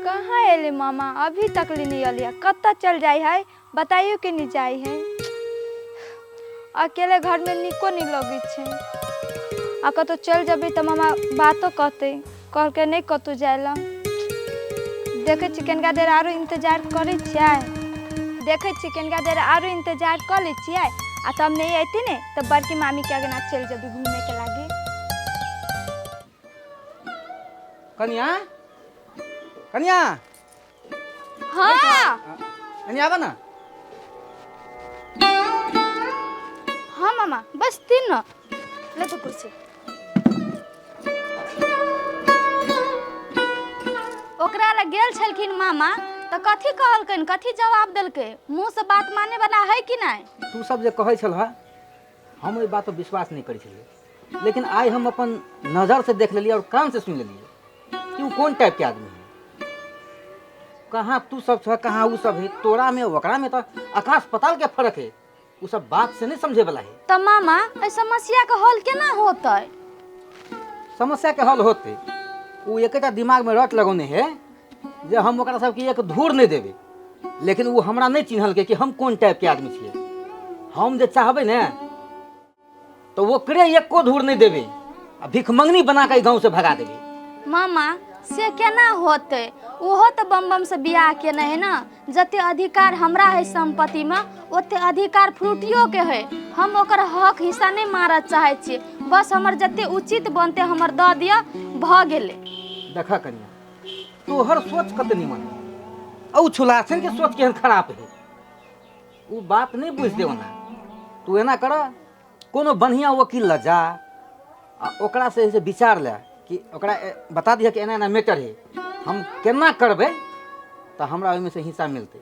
कहाँ एले मामा? अभी तक ले नहीं अलिया, कत्ता चल जाई है? बताइयो कि नहीं जाई है? अकेले घर में निको नहीं लगी छे। आ कतो चल जबे तो मामा बातो कहते, कह के नहीं कतो जाएला। देखे चिकन का देर आरो इंतजार करे छियै, देखे चिकन का देर आरो इंतजार कर ले छियै। आ तब नहीं आती ने तो बड़की मामी के आगे ना चल जबी घूमने के लागे। कन्या, कन्या, हाँ कन्या आवा ना। हाँ मामा, बस तीन न ले तो कुर्सी। ओकरा ला गेल छलखिन मामा, तो कथी कहलकन, कथी जवाब देलके? मुंह से बात माने वाला है कि नहीं? तू सब जे कहै छल, हम ओइ बात पर विश्वास नहीं करै छलिए। लेकिन आइ हम अपन नजर से देख लेलिए और कान से सुन लेलिए कि वो कौन टाइप के आदमी है। कहाँ तू सब छ, कहाँ वो सब है। तोरा में ओकरा में तो आकाश पताल के फर्क है। वो सब बात से नहीं समझे वाला है। तो मामा ऐ समस्या का हल केना होता है? समस्या के हल होते वो एकटा दिमाग में रट लगौने है जे हम ओकरा सबके एक धूर नहीं देवे। लेकिन वो हमरा नहीं चिन्हल के कि हम कौन टाइप के आदमी छिए। हम जे चाहबे ने तो वो करे एको धूर नहीं देवे आ भिख मंगनी बना के गाँव से भगा देवे। मामा से केना होते? ओहो तो बम बम से बियाह के नहीं है ना। जते अधिकार हमरा है संपत्ति में ओते अधिकार फ्रूटियो के है। हम ओकर हक हिस्सा नहीं मारत चाहे छी, बस हमर जते उचित बनते हमर द दिया भ गेले। देखा कन्या तोहर सोच कत निमन है औ छुलाछन के सोच केहन खराब है। वो बात नहीं बुझ देव ना। तू एना कर कोनो बढ़िया वकील ल जा आ ओकरा से विचार ले कि ओकरा बता दिया कि एना एना मैटर है, हम केना करबे तो हमरा ओहिमे से हिस्सा मिलते।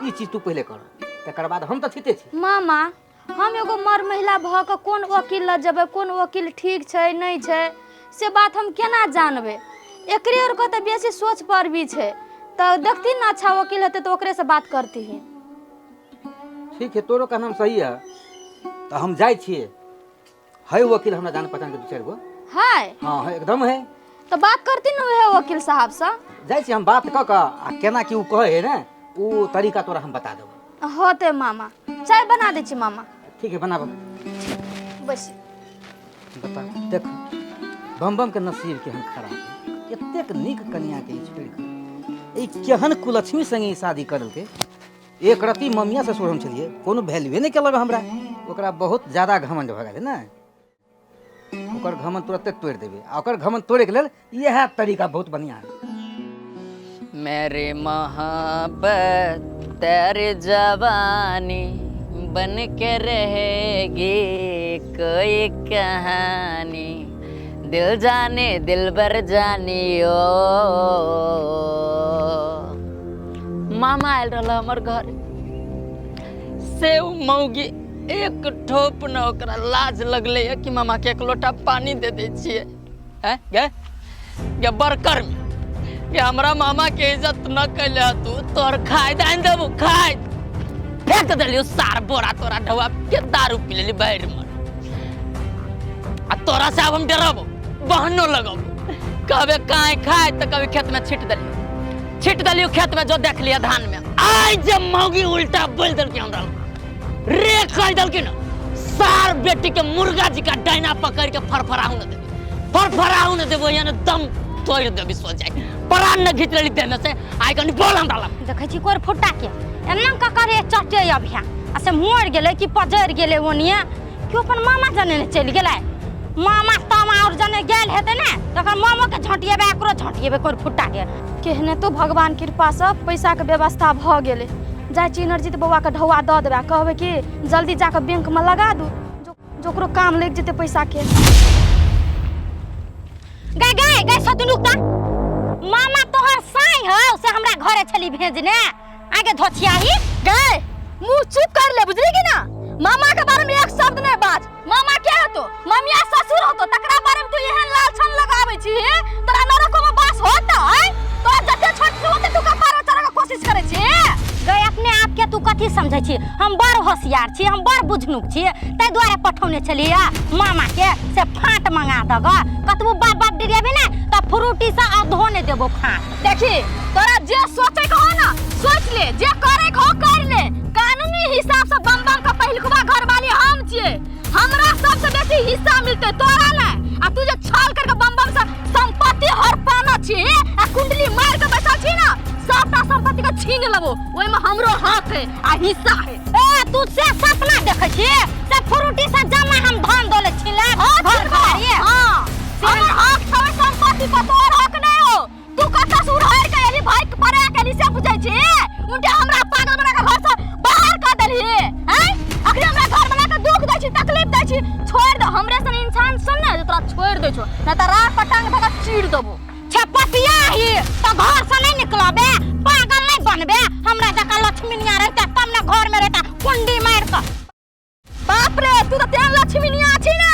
ई चीज तू पहले कर, तकर बाद हम तो ठीते छी। मामा हम एगो मर महिला भ के कोन वकील ल जेबै, कोन वकील ठीक छै नहीं छै से बात हम केना जानबे? एकरे और को तो बेसी सोच पर भी छै, तो देखती ना अच्छा वकील हेते तो ओकरे से बात करती है। ठीक है, तोरो कहना सही है, तो हम जाय छिए। है वकील हमरा जान पहचान के दू चार गो है। हाँ है, एकदम है। तो बात करती न है वकील साहब से। जाय छी हम बात क के आ केना की उ कहे है ना उ तरीका तोरा हम बता देबो। होते मामा, चाय बना दे छी मामा। ठीक है बनाबो। बस बता देख बम बम के नसीब केहन खराब है। एतेक नीक कन्या के छोड़ के ई केहन कुलक्ष्मी संगे शादी करल के। एक रति मम्मिया से सोरम छलिए, कोनो वैल्यूए नहीं केलक हमरा। ओकरा बहुत ज्यादा घमंड भ गेल ना। ओकर घमंड तुरंते तोड़ देबे आ ओकर घमंड तोड़े के लेल यह तरीका बहुत बढ़िया है। मेरे मोहब्बत तेरे जवानी बन के रहेगी कोई कहानी, दिल जाने दिल भर जानी ओ। मामा आयल रहा हमर घर से मौगी एक ठोप न ओकरा लाज लगले है कि मामा के एक लोटा पानी दे दे छिए। हैं गे बरकर में कि हमरा मामा के इज्जत न कैले तू तोर खाय दान देबू खाय फेंक देलियो सार बोरा तोरा ढवा के दारू पी लेली बाहर में। आ तोरा से अब हम डरबो बहनो लगबो कहबे काहे खाय त कभी खेत में छिट देलियो खेत में जो देख लिया धान में। आई जब मौगी उल्टा बोल दल के हमरा रे कह दल के न सार बेटी के मुर्गा जी का डायना पकड़ के फरफराऊ न देबो यानी दम तोड़ देबी सो जाए प्राण न घीच लेली देने से आई कनी बोल हम डाला देखै छी कोर फुटा के एना का करे चटे अभिया असे मोर गेले कि पजर गेले ओनिया कि अपन मामा जने ने चल गेलै। मामा तामा और जने गेल हेते ना तकर मामा के झटिएबे एकरो झटिएबे कोर फुटा के। केहने तो भगवान कृपा से पैसा के व्यवस्था भ गेले। जाय छी नरजीत बउआ के ढौआ द देबा, कहबे कि जल्दी जाके बैंक में लगा दू जोकरो काम लग जेते पैसा के। गए सतुनुक ता मामा तोहर साई हो से हमरा घरे छली भेजने आगे धोछियाही गए मुंह चुप कर ले, बुझली कि ना? मामा के बारे में एक शब्द नहीं बाज। मामा क्या है तो मम्मिया ससुर हो तो तकरा बारे में तू एहन लालछन लगावे छी तोरा नरको में बास होता है तो जते छोट होते तू कपार चढ़ा के कोशिश करे छी। गए अपने आप के तू कथी समझै छी? हम बड़ होशियार छी, हम बड़ बुझनुक छी, तै द्वारे पठौने छलिया मामा के से फाट मंगा दग। कतबो बाप बाप डिरेबे ना त फ्रूटी से अधो ने देबो फाट। देखी तोरा जे सोचे को ना सोच ले, जे करे को कर ले। कानूनी हिसाब से बम बम का पहिलकुबा घर वाली हम छिए, हमरा सबसे बेसी हिस्सा मिलते तोरा ना। आ तू जे छाल करके बम बम से संपत्ति हड़पाना छी आ कुंडली मार के बैठा छी ना सबटा संपत्ति के छीन लेबो, ओय में हमरो हाथ है आ हिस्सा है। ए तू से सपना देखै छी से फ्रूटी से जमा हम धन दौलत छिले घर घरिए। हां हमर हक छवे संपत्ति पर, तोर हक नहीं हो। तू कत सुरहर के एली भाई के परे के से बुझै छी उनटे हमरा पागल बना के घर से बाहर कर देली हैं। अखरे हमरा घर बना के दुख दै छी तकलीफ दै छी, छोड़ दे। हमरे सन इंसान सुन ना तोरा छोड़ दे छो ना त रात पटांग धका चीड़ देबो। छपतिया ही तो घर से नहीं निकलबे, पागल नहीं बनबे। हमरा जका लक्ष्मीनिया रहता तब ना घर में रहता कुंडी मार के। बाप रे तू तो तेन लक्ष्मीनिया छी ना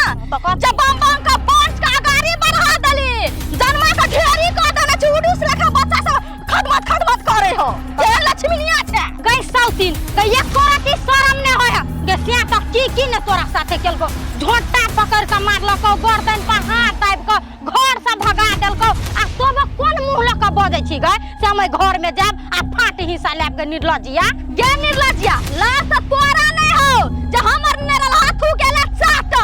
जब बम बम का बंश का गाड़ी बढ़ा दली जन्मा का ढेरी कर देले चुडूस लेखा बच्चा सब खदमत करे हो। तेन लक्ष्मीनिया छे गई सौतीन गई एक कोराती शरम ने होय गेसिया त की ने तोरा साथे केलको झोंटा पकड़ के मारलको गर्दन पर हाथ दाब के घर से भगा देलको। आ तोब कोन मुंह ल के बजै छी गई से हम घर में जाब आ फाट हिस्सा लेब के निर्लजिया। गे निर्लजिया ला से तोरा नहीं हो जे हमर नेरल हाथू के ले चाहत।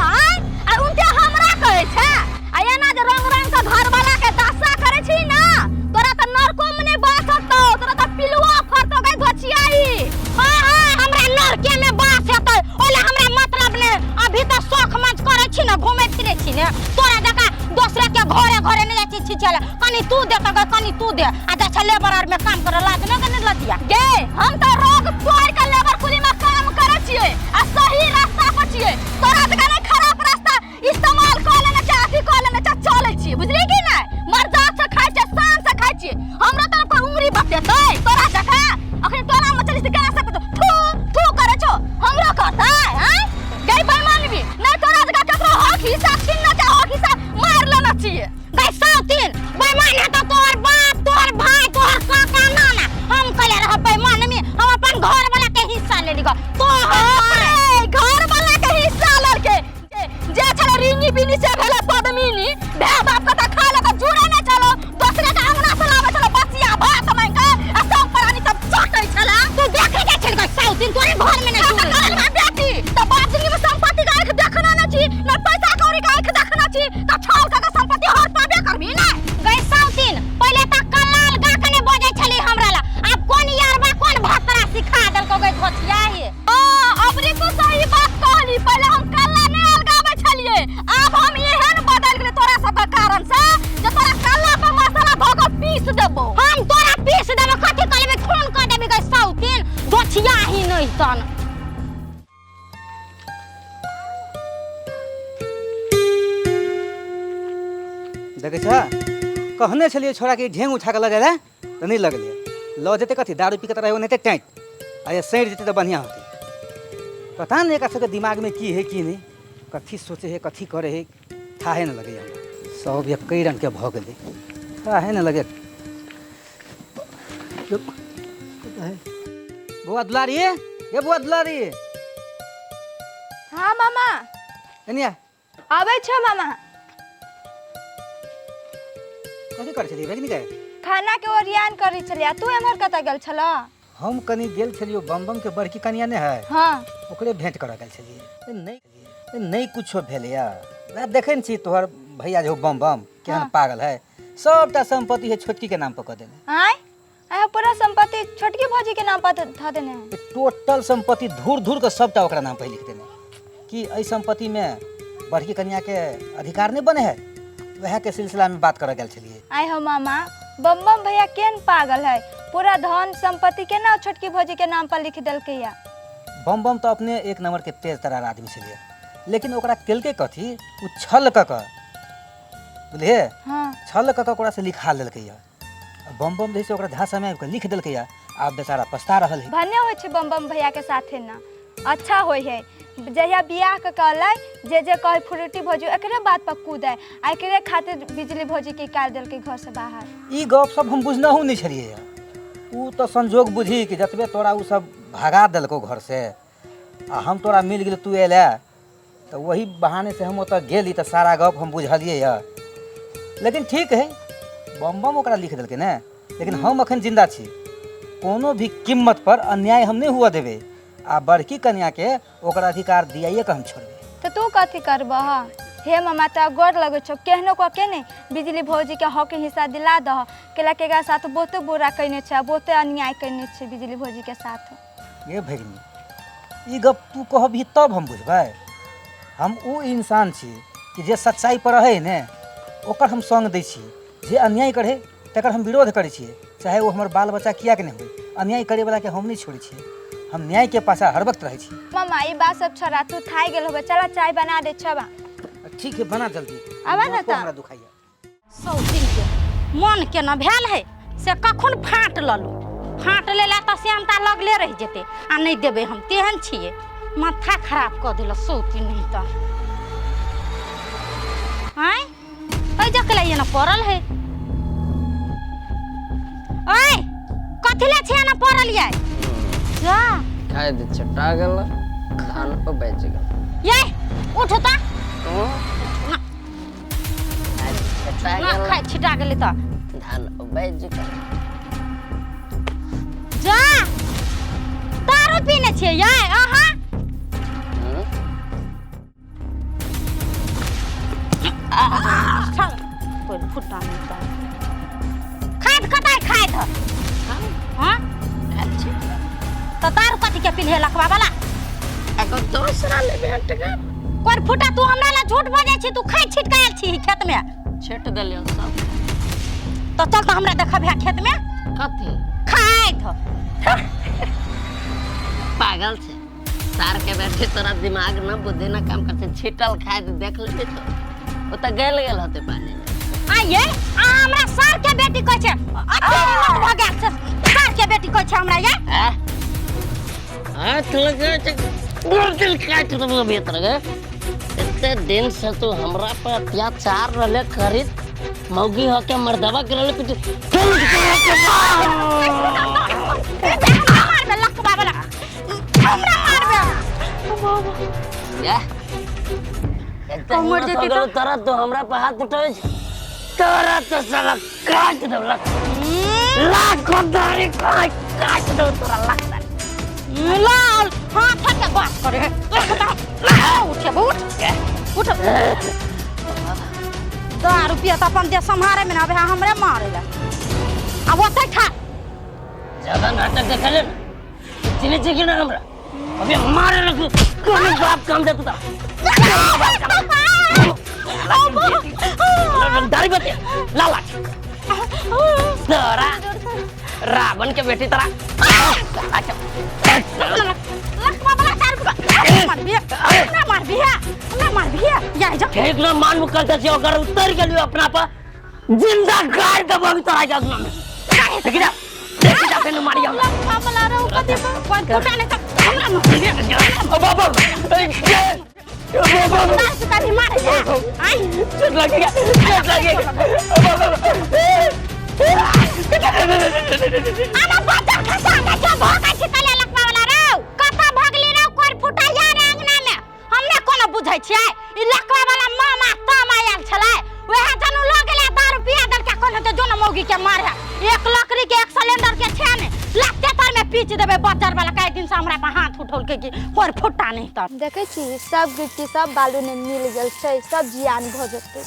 घरे घरे नहीं जाती छी चले कनी तू दे त कनी तू दे आ जा छले बराबर में काम करे लाज न कने लतिया गे हम तो रोग तोड़ के लेबर कुली में काम करे छिए आ सही रास्ता पर छिए तोरा जगह नहीं खराब रास्ता इस्तेमाल कर लेना चाहती कर लेना चाह चले छिए बुझली कि नहीं मर्दात से खाइ छे शान से खाइ छिए हमरा तरफ पर उंगली बतेतै तोरा जगह अखन तोरा मछली से केना सकतो थू थू करे छो हमरा कहता हैं गई बेईमान भी नहीं तोरा जगह ककरो हक हिस्सा छीनना चाह हक हिस्सा मार लेना चाहिए गई साउतीन बेईमान है तो तोर बाप तोर भाई तोर काका नाना हम कले रह बेईमान में हम अपन घर वाला के हिस्सा ले लिगो तो घर वाला के हिस्सा लड़के जे चलो रिंगी बिनी से भेले पदमिनी भे बाप का खा ले तो जुड़े नहीं चलो दूसरे का अंगना से लावे चलो बसिया भात मांग के आ सब प्राणी सब चटै छला तू देखे जा छल गई साउतीन तोरे घर में नहीं घर में बेटी तो बाप जिंदगी में संपत्ति का आंख देखना ना छी ना पैसा कौड़ी का आंख देखना छी तो छाल का संपत्ति हर पाबे करबी ना गई साउतीन पहले तक कलाल गा कने बजे छली हमरा ला अब कोन यार बा कोन भतरा सिखा दल को गई धोतिया है अबरी तो सही बात कहली पहले हम कल्ला नहीं अलगावे छलिए अब हम एहन बदल गेले तोरा सब कारण से जे तोरा कल्ला पे मसाला धोके पीस देबो हम तोरा पीस देबे कथि करबे खून कर देबे गई साउतीन धोतिया ही नहीं तन देखे छा कहने छलिए छोड़ा के ढेंग उठा के लगे तो नहीं लगलिए ल जेते कथी दारू पी के रहे नहीं टाइट आ ये सैर जेते तो बढ़िया होती पता नहीं का सबके दिमाग में की है की नहीं कथी सोचे है कथी करे है थाहे न लगे हमरा सब एक कई रंग के भ गेले थाहे न लगे बुआ दुलारी ये बुआ दुलारी हां मामा एनिया आबै छ मामा कथी कर छलिए बेगनी के खाना के ओरियान करी छलिया तू एमहर कत गेल छला हम कनी गेल छलियो बम के बड़की कनिया ने है हां ओकरे भेंट कर गेल छलिए नहीं कुछो भेले यार देखे न छी तोहर भैया जो बम केहन पागल है सबटा संपत्ति है छोटकी के नाम पर कर देने आय आय पूरा संपत्ति छोटकी भौजी के नाम पर ध देने टोटल संपत्ति धूर धूर के सबटा ओकरा नाम पर लिख देने कि एहि संपत्ति में बड़की कन्या के अधिकार नहीं बने है वह के सिलसिला में बात कर गेल छलिए आय हो मामा बम भैया केन पागल है पूरा धन संपत्ति के ना छोटकी भौजी के नाम पर लिख देलकै या बम तो अपने एक नंबर के तेज तरार आदमी छलिए लेकिन ओकरा केलके कथी उ छल क बुझलिए हां छल क ओकरा से लिखा लेलकै या बम जैसे ओकरा झांसा में लिख देलकै या आब बेचारा पछता रहल है भन्ने होय छै बम भैया के साथे ना अच्छा होय है जहिया बियाह के कहलै जे कहे फ्रूटी भौजी एकरे बात पर कूदे आ एकरे खातिर बिजली भौजी के निकाल देलकै घर से बाहर ई गप सब हम बुझनहु नहीं छलिए या उ तो संजोग बुझी कि जतबे तोरा उ सब भगा देलको घर से आ हम तोरा मिल गेल तू एले तो वही बहाने से हम ओतऽ गेली तो सारा गप हम बुझलिए या लेकिन ठीक है बम ओकरा लिख देलकै ने लेकिन हम अखन जिंदा छी कोनो भी कीमत पर अन्याय हम नहीं हुआ देबे आ बड़की कन्या के ओकरा अधिकार दियाइए के हम छोड़बे तो तू कथी करबह हे मामा तो गोर लगै छौ केहनो को के नहीं बिजली भौजी के हक हिस्सा दिला दह केला के साथ बहुते बुरा कइने छै बहुते अन्याय कइने छै बिजली भौजी के साथ ये भगिनी ई गप तू कहबी तब हम बुझबै हम उ इंसान छी कि जे सच्चाई पर रहे ने ओकर हम संग दै छी जे अन्याय करे तकर हम विरोध करै छियै चाहे वो हमर बाल बच्चा किया के नहीं होय अन्याय करे वाला के हम नहीं छोड़ै छियै हम न्याय के पासा हर वक्त रहे छी मामा ई बात सब छोड़ा तू थाई गेल होबे चला चाय बना दे छबा ठीक है बना जल्दी आवा ना को हमरा दुखाइया सौतीन के मन के न भेल है से कखन फाट ललू फाट लेला त श्यामता लगले रह जेते आ नहीं देबे हम तेहन छिए माथा खराब क देल सौतीन नहीं त आय ओइ जकला ये न पड़ल है ओए कथि ले छिया न पड़ल ये जा खाए दे छटा गेल धान पर बेच गेल ये उठता छटा ना खाए छिटा गेली त धान पर बेच गेल जा दारू पीने छिए ये आहा कोई फुटा नहीं था खाद कटाई खाए था हां तो दारू कथि के पिन्हे लखवा वाला अगर दूसरा ले भेट गेल कोई फुटा तू हमरा ला झूठ बजे छी तू खाई छिटकायल छी खेत में छेट देले सब। तो चल तो हमरा देखब है खेत में कथी खाए थो पागल छे सार के बैठे तोरा दिमाग न बुद्धि न काम करते छिटल खाए तो देख लेते तो वो तो गेल होते पानी में। आइए हमरा सर के बेटी कहै छै अते हिम्मत भ गेल छै सर के बेटी कहै छै हमरा ये हाथ लगा गर्दन काट देबो भीतर गे। इतने दिन से तू हमरा पर अत्याचार रहले करित मौगी होके मर्दवा के रहले कुछ मारबे लकवा वाला हमरा मारबे या कमर जेती तो तोरा तो हमरा पे हाथ उठावे छै तोरा तो साला काट दे लाख दारी काट दे तोरा लाख लाल हाथ के बात करे उठ उठ 10 रुपया तो अपन दे संभारे में ना अब हमरे मारे ला अब ओते खा ज्यादा नाटक देखले चिने चिके ना हमरा अबे मारे रखू कोई बाप काम दे तू दारी बते लाला तोरा रावण के बेटी तोरा मार बिया या जा एक ना मान मुकर दे छै ओकर उतर गेलियो अपना पर जिंदा गाड़ देबो तोरा जगना में देखि जा फेन मारियो मामला रो कथि कोन फुटा ने त हमरा मार बाबा नाच कथि मारे जा आई चोट लगेगा आना बाजार खसा के जो भोका छितले लकवा वाला रो कता भगली रो कोर फुटा या रे अंगना में हमने कोनो बुझै छियै ई लकवा वाला मामा तामा आयल छलै ओहे जनु ल गेलै 10 रुपया दल के कोनो त जोन मौगी के मारे एक लकड़ी के एक सिलेंडर के छै ने लगते तर में पीच देबे बाजार वाला काई दिन से हमरा पे हाथ उठौल के कि कोर फुटा नहीं त देखै छी सब गिट्टी सब बालू ने मिल गेल छै सब जियान भ जेतै।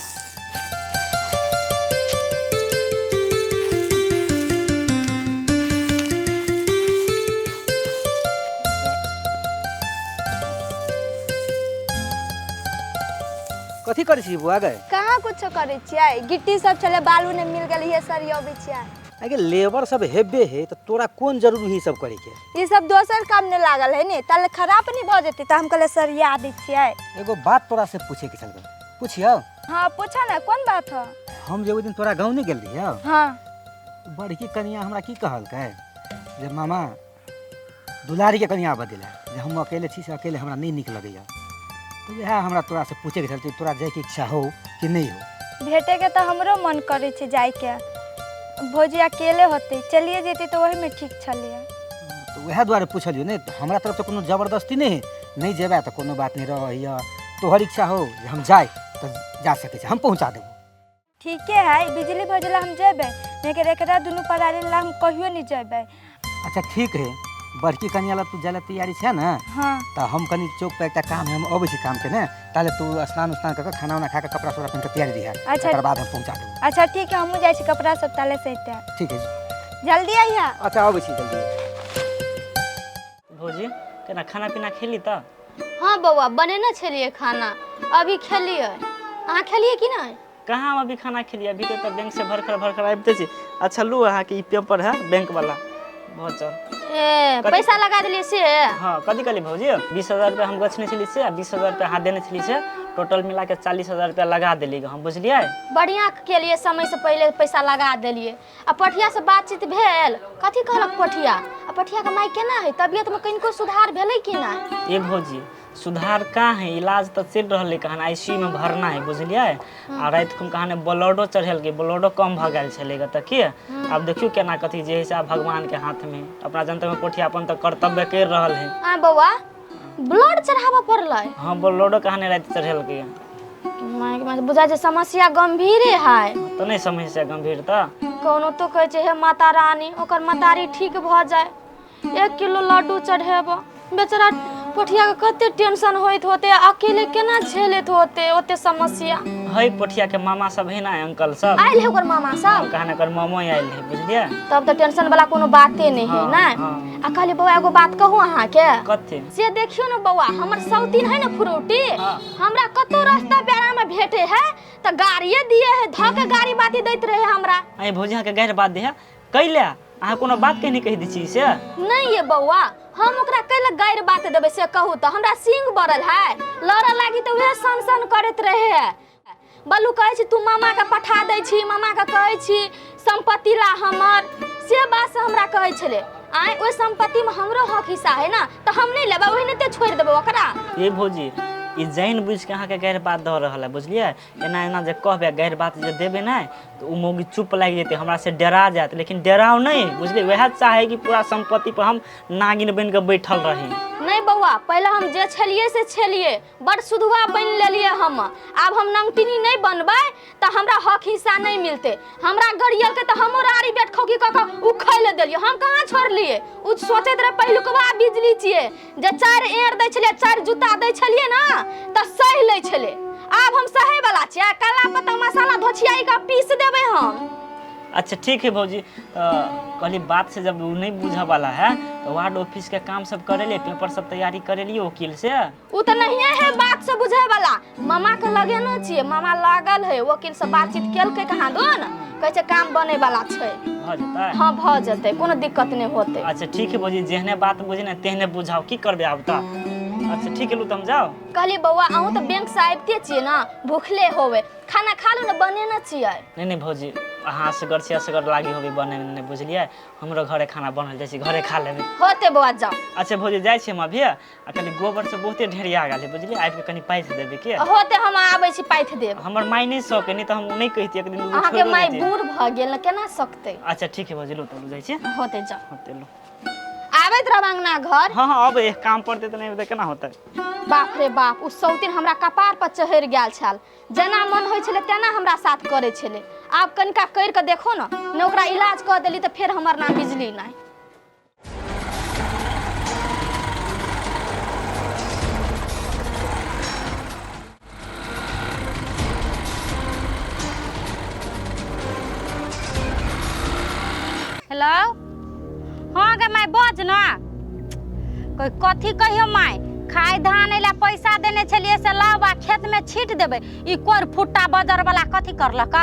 कथी करै छी बुआ गए कहाँ कुछ करै छियै गिट्टी सब छले बालू ने मिल गेल ये सरियबै छियै। आगे लेबर सब हेबे है तो तोरा कौन जरूरी है सब करे के ये सब दोसर काम ने लागल है ने तले खराब नहीं भ जेतै त हम कहले सरिया दै छियै। एगो बात तोरा से पूछे के छल पूछियो हां पूछा ना कोन बात है। हम जे ओ दिन तोरा गांव नहीं गेल रहियो हां बड़की कनिया हमरा की कहल के जे मामा दुलारी के कनिया बदला जे हम अकेले छी से अकेले हमरा नहीं निक लगैया तो यह हमरा तोरा से पूछे के छल तोरा जाय के इच्छा हो कि नहीं हो। भेटे के तो हमरो मन करे छै जाय के भोजी अकेले होते चलिए जेते तो वही में ठीक छलिए तो वह द्वारे पूछलियो नहीं तो हमरा तरफ तो कोनो जबरदस्ती नहीं है नहीं जेबे तो कोनो बात नहीं रहिया तोहर इच्छा हो जे हम जाए तो जा सके छै हम पहुंचा देबो। ठीक है बिजली भजला हम जेबे लेकिन एकरा दुनु पदारी ला हम कहियो नहीं जेबे। अच्छा ठीक है बड़की कनिया ला तू जाले तैयारी छै ना हां तो हम कनी चौक पे एकटा काम है हम अबै छी काम के ने ताले तू स्नान उस्नान करके खाना उना खा के कपड़ा सपड़ा पहन के तैयारी दिहा अच्छा। ओकर बाद हम पहुंचा देबो। अच्छा ठीक है हम जाय छी कपड़ा सब ताले सहित ठीक है जल्दी आइया। अच्छा अबै छी जल्दी। भौजी केना खाना पीना खेली त हाँ बउआ बनेने छलिए खाना अभी खेलिए अहाँ खेलिए कि नहीं। कहाँ हम अभी खाना खेलिए अभी तो बैंक से भरकर आबिते छी। अच्छा लू अहाँ के ई पेपर है बैंक वाला बहुत चल ए पैसा लगा दिलिए से हाँ कथी कहली भौजी 20,000 रुपया हम गछने छली से 20,000 रुपया हाथ देने छली से टोटल मिला के 40,000 रुपया लगा देली हम बुझलिए। बढ़िया के लिए समय से पहले पैसा लगा दिलिए। आ पठिया से बातचीत भेल कथी कहलक पठिया आ पठिया के माई केना है तबियत में कनिको सुधार भेलै कि नहीं। ए भौजी सुधार कहाँ है इलाज तो चल रहा है कहाँ आईसीयू में भरना है बुझलिए। आ रात को कहाँ ब्लडो चढ़ेल के ब्लडो कम भ गया छलेगा तो की अब देखियो केना कथी जे हिसाब भगवान के हाथ में अपना जनता में पोठिया अपन तो कर्तव्य कर रहा है। आ बउआ ब्लड चढ़ावा पड़लै। हाँ ब्लडो कहाँ रात चढ़ेल के माय बुझा जे समस्या गंभीर है तो नहीं समस्या गंभीरता कोनो तो कहे छै हे माता रानी ओकर मतारी ठीक भ जाए 1 किलो लड्डू चढ़ेबो बेचारा पोठिया के कते टेंशन होइत होते अकेले केना झेलत होते ओते समस्या है पोठिया के मामा सब है ना अंकल सब आइल है ओकर मामा सब कहाँ कर मामो आयल है बुझलिए। तब तो टेंशन वाला कोनो बाते नहीं है ना। आ कहली बउआ एगो बात कहू अहाँ के कथी से देखियो ना बउआ हमर सौतीन है ना फ्रूटी हमरा कतो रास्ता बेरा में भेटे है तो गाड़िए दिए है, ध के गाड़ी बाती दैत रहे हमरा। अरे भौजी अहाँके गैर बात दे है कैले अहाँ कोनो बात कहीं कही दी छी से नहीं ये बउआ, हम ओकरा कैले गैर बात देबे से कहू तो हमरा सिंग बढ़ल है, लड़ लागी तो वह सन सन करत रहे है। बल्लू कहै छी तू मामा के पठा दै छी, मामा के कहै छी संपत्ति ला हमर, से बात से हमरा कहै छले। आइ ओइ संपत्ति में हमरो हक हिस्सा है ना, तो हम नहीं लेबे, ओहिने ते छोड़ देबे ओकरा। ये भौजी ई जान बुझ के अहाँके गैर बात दऽ रहल है बुझलिए। एना एना जे कहबे गैर बात जे देबे नहीं तो उ मौगी चुप लागि जेतै, हमरा से डरा जात, लेकिन डराओ नहीं बुझलिए। वह चाहे कि पूरा संपत्ति पर हम नागिन बन के बैठल रही। नहीं बउआ, पहले हम जे छलिए से छलिए, बड़ सुधवा बन लेलिए हम। अब हम नंगटिनी नहीं बनबै तो हमरा हक हिस्सा नहीं मिलते। हमरा गरियल के तो हमर आरी बेट खौकी क के उखै ले देलिए, हम कहाँ छोड़लिए। उ सोचैत रहे पहिलुकवा बिजली छिए जे 4 एड़ दै छलिए, 4 जूता दै छलिए ना तो सह लै छले। अब हम सहे वाला छिए, काला पत्ता मसाला धोछियाई का पीस देबे हम। अच्छा ठीक है भौजी, कहली बात से जब नहीं बुझा वाला है तो वार्ड ऑफिस के काम सब करे लिए, पेपर सब तैयारी करे लिए वकील से। उ तो नहीं है बात से बुझे वाला, मामा के लगे न छिए, मामा लागल है वकील से बातचीत केलकै कहाँ दो न, कहै छै काम बने वाला छै। भ जतै? हाँ भ जतै, कोनो दिक्कत नहीं होते। अच्छा ठीक है भौजी, जेहने बात बुझे ना तेहने बुझाओ, की करबे आब त। अच्छा ठीक है लू तुम जाओ। कहली बउआ अहूँ तो बैंक से आबते छिए ना, भूखले होवे, खाना खा लो न, बने न छिए। नहीं भौजी अहाँ असगर से असगर लागी होबे बने नहीं बुझलिए, हमरो घरे खाना बनल जाइ छै, घरे खा लेबे। होते बउआ जाओ। अच्छा भौजी जाइ छी हम अभी, आ कनी गोबर से बहुते ढेरिया गेल है बुझलिए, आबि के कनी पाइथ देबे के। होते हम आबै छी पाइथ देब। हमर माय नहीं सके, नहीं तो हम नहीं कहती, एक दिन दू दिन अहाँ के छोड़ो माय देती। बूढ़ भ गेल न, केना सकते। अच्छा ठीक है भौजी लो तो जाइ छी। होते जाओ। होते लो। आबैत रहब अंगना घर। हाँ हाँ अब एक काम पड़ते तो नहीं केना होतै। बाप रे बाप, उ सौतीन हमरा कपार पर चढ़ि गेल छल, जेना मन होइ छले तेना हमरा साथ करे छले। आब कनिका करि के देखो न, ने ओकरा इलाज कर देली तो फिर हमर नाम बिजली नहीं। हेलो, हाँ गे माय बज ना, कोई कथी कहियो माय, खाए धान एला पैसा देने छलिए से लाओ बा खेत में छीट देबे। ई कोर फुट्टा बजर वाला कथी करलक,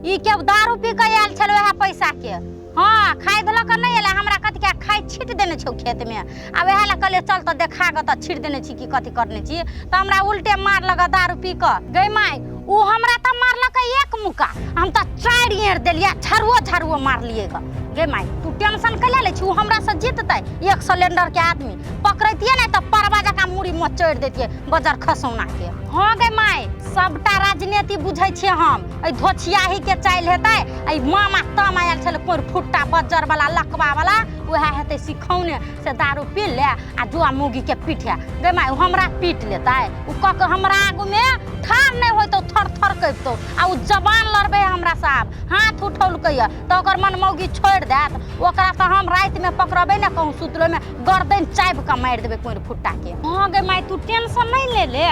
ई के दारू पी के आयल छल वह पैसा के। हाँ खाए देलक नहीं एला, हमरा कथी के खाए छीट देने छौ खेत में। आ वह ला कहले चल तो देखा ग त छीट देने छी कि कथी करने छी, तो हमरा उल्टे मार लगा दारू पी के। गई माय उ हमरा त मारलक एक मुका, हम त 4 एड़ देलिए, झरुओ मार लिए ग। गे माय तू टेंशन कैला ले छी, उ हमरा से जीततै, 1 सिलेंडर के आदमी पकड़तिए नहीं तो परवा जका मुड़ी में चढ़ देतिए बजर खसौना के। हाँ गे माय सबटा राजनीति बुझै छिए हम, ए धोछियाही के चाइल हेतै, ए मामा तम आयल छल कोर फुट्टा बजर वाला लकवा वाला, वह हेतै सिखौने से दारू पी ले आ जुआ मुगी के पीठिया। गे माय हमरा पीट लेतै, उ क के हमरा आगू में ठार नहीं होय तो थर थर कइतो, आ उ जबान लड़बे हमरा साहब, हाथ उठौलकै तो ओकर मन मौगी छोड़ देत, ओकरा तो हम रात में पकड़बे ना कहूँ सुतलो में गर्दन चाइब के मार देबे कोर फुट्टा के। हाँ गे माय तू टेंशन नहीं ले ले।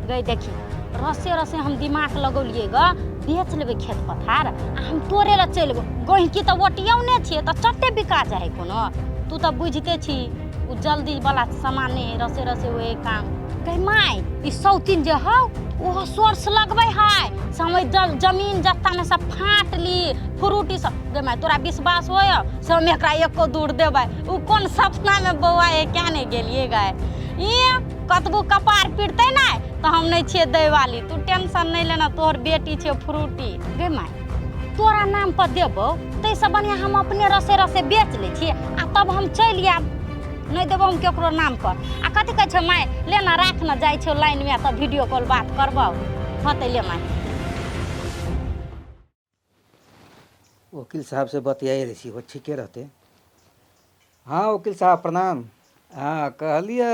गई देखी रसे रसे हम दिमाग लगौलिए ग, बेच लेबे खेत पथार, हम तोरे ला चल गहिकी तो ओटियौने छिए तो चट्टे बिका जाए कोनो। तू तो बुझते छी उ जल्दी वाला सामान नहीं, रसे रसे वही काम। गई माय ई सौतीन जे हौ ओहो सोर्स लगबै है, समय जमीन जत्ता में सब फाट ली फ्रूटी सब। गे माय तोरा विश्वास होय से हम एकरा एको दूर देबै, उ कोन सपना में बौआ है क्या नहीं गेलिए गाय। ये कतबो कपार पीटते ना तो हम नहीं छे दे वाली, तू टेंशन नहीं लेना, तोहर बेटी छे फ्रूटी। गे माय तोरा नाम पर देबो तै से बढ़िया हम अपने रसे रसे बेच ले छी, आ तब हम चल आब, नहीं देबो हम केकरो नाम पर। आ कथी कहै छै माय लेना राख न जाइ छै लाइन में तो वीडियो कॉल बात करबो, होतै ले माय। वकील साहब से बतियाए रही छी, वो ठीके रहते। हाँ वकील साहब प्रणाम। हाँ कहलिए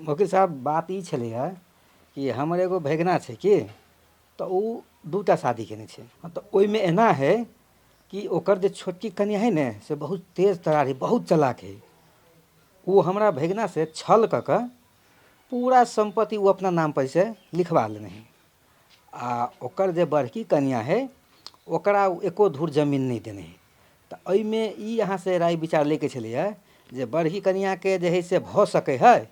वकील साहब बात ई छलै है कि हमर एगो भैगना छै कि, तो उ 2टा शादी केने छै, तो ओहिमे एना है कि ओकर जे छोटकी कन्या है ने से बहुत तेज तरार है, बहुत चलाक है। वो हमरा भैगना से छल क के पूरा संपत्ति वो अपना नाम पर से लिखवा लेने है। आ ओकर जे बड़की कन्या है ओकरा एको धूर जमीन नहीं देने है। तो एहिमे ई यहाँ से राय विचार लेके छलै है जे बड़की कन्या के जे है से भ सके है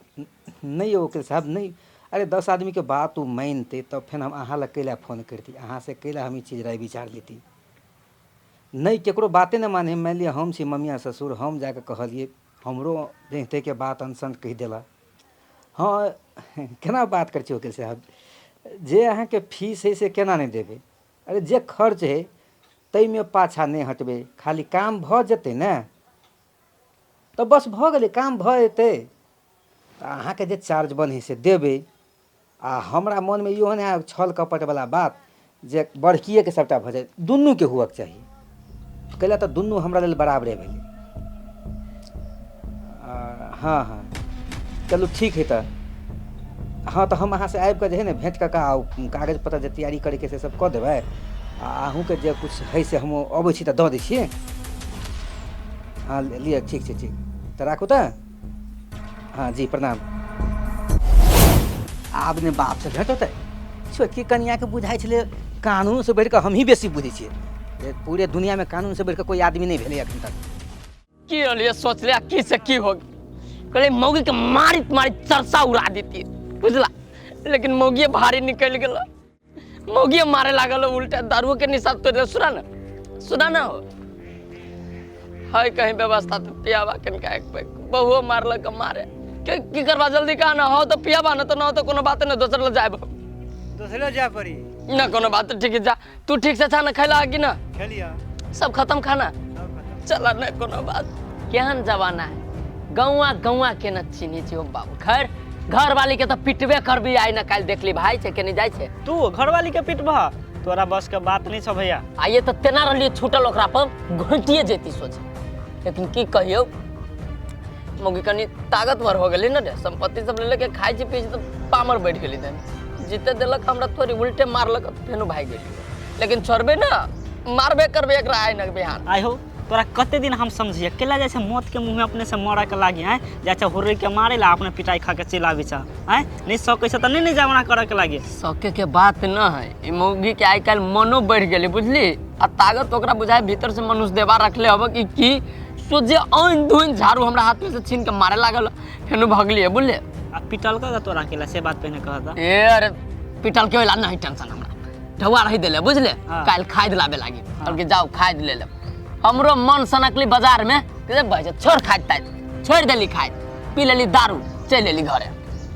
नहीं वकील साहब नहीं, अरे 10 आदमी के बात तू मानते तब फिर हम अहाँ लग कैला फोन करती, अहाँ से कैला हम ई चीज राय विचार लेती। नहीं केकरो बाते न माने, मान लिया हम छी मम्मिया ससुर, हम जाके कहलिए हमरो देखते के बात अनसन कह देला। हाँ केना बात कर वकील साहब, जे अहाँ के फीस है से केना नहीं देबे, अरे जे खर्च है तई में पाछा नहीं हटबे, खाली काम भ जते ना तो बस भ गेले, काम भ जेते अहाँ के जे चार्ज बने से देबे। आ हमरा मन में इहो नहीं छल कपट वाला बात जे बड़किए के सबटा भ जाए, दुनू के हुअक चाहिए, कैला तो दुनू हमरा लेल बराबरे भेले। हाँ हाँ चलू ठीक है तो हाँ तो हम अहाँ से आबि कऽ जे है ने भेंट कऽ कागज पत्तर जे तैयारी करे के से सब कऽ देबै। अहूँ के जे कुछ है से हम अबै छी तऽ दऽ दै छियै। हाँ लिअ ठीक छै, ठीक तऽ राखू तऽ। हाँ जी प्रणाम। आब ने बाप से भेंट होतै, छोटकी कनिया के बुझाइ छलै कानून से बढ़ कऽ हम ही बेसी बुझै छियै, पूरे दुनिया में कानून से बढ़ कऽ कोई आदमी नहीं भेलै अखन तक। की होलिए सोच लिया की से की होगी, कहले मौगी के मारी तुम्हारी चर्चा उड़ा देती बुझला, लेकिन मौगी भारी निकल गेल, मौगी मारे लागल उल्टा दारू के निशा तो सुना ना हो है कहीं व्यवस्था तो पियाबा कनिका एक पैक बहुओ मारलक मारे की करबा, जल्दी कहा ना हो तो पियाबा ना तो कोनो बात ना, दोसर ले जाए दूसरे जा पड़ी ना कोनो बात ठीक है जा। तू ठीक से छा ना खैला कि ना, खेलिया सब खत्म खाना चला ना कोनो बात। केहन जमाना है, गौआ गौआ के न चिन्ही छी बाबू, खैर घर वाली के तो पिटबे करबी, आई ना काल देख ली भाई छे के नहीं जाय छे, तू घर वाली के पिटबा, तोरा बस के बात नहीं छौ भैया। आइए तो तेना रहलिए छूटल ओकरा पर घुटिए जेती सोच, लेकिन की कहियो मौगी कनी ताकतवर हो गेली ना रे, संपत्ति सब ले लेके खाई छी पी छी तो पामर बैठ गेली देन, जीते देलक हमरा थोड़ी उल्टे मारलक फेनो भाग गेली, लेकिन छोड़बे ना मारबे करबे एकरा आइ न बिहान। आई हो तोरा कते दिन हम समझिए, केला जैसे मौत के मुंह में अपने से मरा के लागी है, जैसे हुर्री के मारे ला अपने पिटाई खा के चिल्लाबी छ है, नहीं सके से त नहीं जमाना करे के लागी। सके के बात न है, ई मौगी के आई काल मनो बढ़ गेली बुझली, आ ताकत ओकरा बुझाए भीतर से मनुष्य देवा रखले हब कि सोचे ओइन धुइन झाड़ू हमरा हाथ में से छीन के मारे लागल, फेनु भगली है बुझले। आ पिटल का तोरा केला से बात पहले कहता, ए अरे पिटल के होला नहीं टेंशन हमरा, ढवा रही देले बुझले, काल खाद लाबे लागी, कहल जाओ खाद ले ले, हमरो मन सनकली बाजार में के भाई छोड़ खाद ताई, छोड़ देली खाद, पी लेली दारू, चल लेली घरे,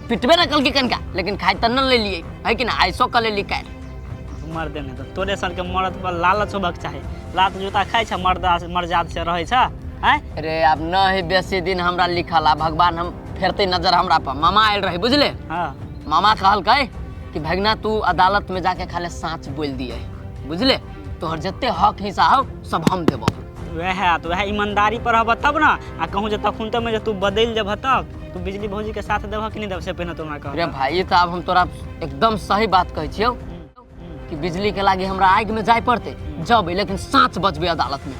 पिटबे ना कल के कनका, लेकिन खाद त न ले लिए है कि ना, आइसो क लेली काल मर देने तो तोरे सन के मरद पर लालच होबक चाहे, लात जूता खाइ छ मर्याद से रहै छ हैं। अरे अब न ही बेसी दिन हमरा लिखल आ भगवान हम फेरते नजर हमरा पर, मामा आयल रही बुझले, हां मामा कहल कहे कि भगना तू अदालत में जाके खाले साँच बोल दिए बुझले, तोहर जते हक हिस्सा हो सब हम देबो। वह ईमानदारी पर हब तब ना, आ कहूँ जे तखुन में जे तू बदल जब तब तू बिजली भौजी के साथ देबह कि नहीं देब से पहले तोरा कह। अरे भाई तो अब हम तोरा एकदम सही बात कहै छियौ कि बिजली के लागी हमरा आग में जाय पड़ते जब, लेकिन साँच बजबे अदालत में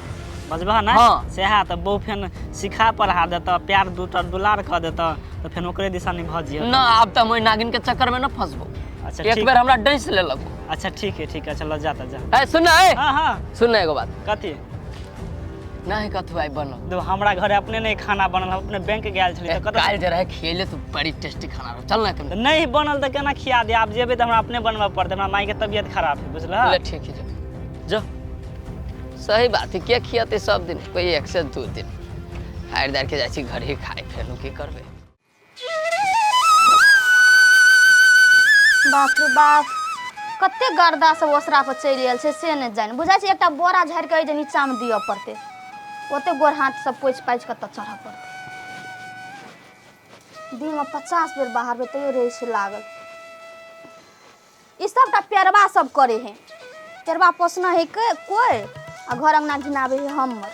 बजबह ना। हाँ। सेहा तो बहु फेन सिखा पढ़ा देता, प्यार दुलार कर देता, तो फेन ओकरे दिशा नहीं भजिए ना। अब तो मैं नागिन के चक्कर में न फंसबो, अच्छा एक बार हमरा डैस ले लगो। अच्छा ठीक है चलो जाता जा। ए सुन ए, हाँ हाँ सुन एगो बात, कथी नहीं कथु आई बनल दो हमरा घरे अपने नहीं खाना बनल, हम अपने बैंक गेल छली त काल जे रहे खेले तो बड़ी टेस्टी खाना रहो, चल ना तुम। नहीं बनल तो केना खिया दे, आप जेबे तो हमरा अपने बनवा पड़ते, हमरा माई के तबीयत खराब है बुझला। ले ठीक है जो सही बात है, के खियाते सब दिन, कोई एक से दो दिन हार दार के जाई घर ही खाए, फेनु की करबे। बाप रे बाप, कते गर्दा सब ओसरा पर चलि आयल छै से नहीं जान, बुझाइ छै एकटा बोरा झाड़ि के जे नीचा में दिअ पड़ते, ओते गोर हाथ सब पोछि पाछि के चढ़ पड़ते, दिन में 50 बेर बाहर में तैयो रहे छै लागल। ई सबटा पेरवा सब करे है, पेरवा पोसना है के कोई, आ घर अंगना घिनाबे है हमर।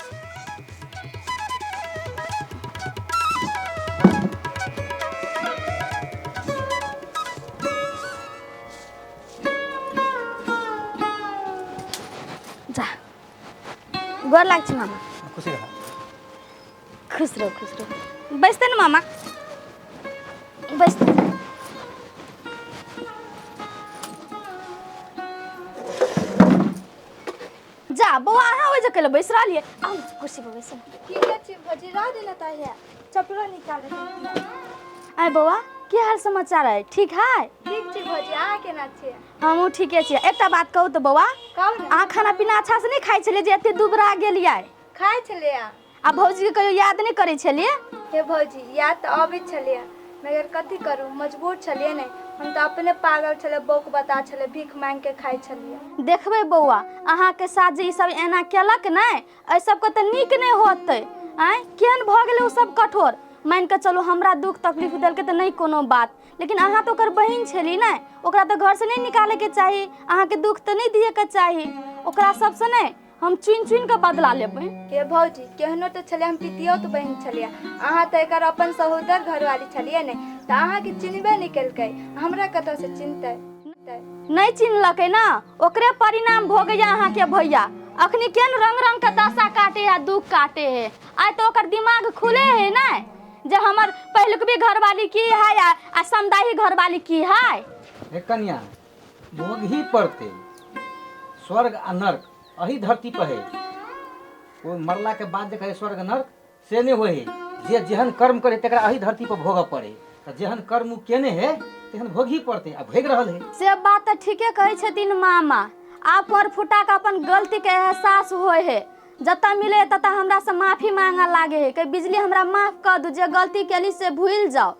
जा गोर लाग छै मामा। खुशी रह। खुश रहो बैसते ना मामा, बैसते। जा बौआ अहाँ ओइ जकले बैस रहलिए, आउ कुर्सी पर बैसो। ठीक है भजी रह देला ताहिया चपलो निकाल दे। आइ बौआ की हाल समाचार है? ठीक है? ठीक छी भौजी, अहाँ केना छियै? हमहूँ ठीके छियै। एकटा बात कहू तऽ बौआ, अहाँ खाना पीना अच्छा से नहीं खाई छलियै जे एते दुबरा गेलियै? खाइ छलियै। आ भौजी के कहियो याद नहीं करे छलियै? हे भौजी, याद तऽ अबैत छलियै, मगर कथी करू, मजबूर छलियै ने। हम तऽ अपने पागल छलै, बौक बता छलै, भीख मांग के खाइ छलियै। देखबै बौआ, अहाँ के साथ जे ई सब एना केलक ने, एहि सब के तऽ नीक नहीं होतै। आय केहन भऽ गेलै उ सब कठोर। मान के चलो हमरा दुख तकलीफ देलकै तऽ नहीं कोनो बात, लेकिन अहाँ तो ओकर बहिन छली ने, ओकरा तो घर से नहीं निकाले के चाही, अहाँ के दुख तो नहीं दिए के चाही। ओकरा सबसे नहीं हम चुन चुन के बदला लेबै। हे भौजी, केहनो तऽ छलै, हम पितियौत बहिन छलियै, अहाँ तऽ एकर अपन सहोदर घरवाली छलियै ने, तऽ अहाँ के चिन्हबे नहीं केलकै, हमरा कतऽ से चिन्हतै? नहीं चिन्हलकै ना, ओकरे परिणाम भोगैया अहाँ के भैया। अखनी केन रंग रंग के दशा काटे है, दुख काटे है। आइ तो ओकर दिमाग खुले है ना, जे हमर पहिलुकबी घरवाली की है आ समदाही घरवाली की है। हे कन्या, भोग ही पड़ते, स्वर्ग आ नर्क अही धरती पर है। कोई मरला के बाद जे कहे स्वर्ग नर्क से नहीं होए है। जे जेहन कर्म करे तकरा अही धरती पर भोग पड़े, तो जेहन कर्म केने है तेहन भोग ही पड़ते, आ भोग रहल है। से बात तो ठीके कहे छथिन मामा। आप पर फुटा के अपन गलती के एहसास होए है, जतऽ मिले ततऽ हमरा से माफी मांगा लागे है कि बिजली हमरा माफ कर दू, जे गलती केली से भूल जाओ।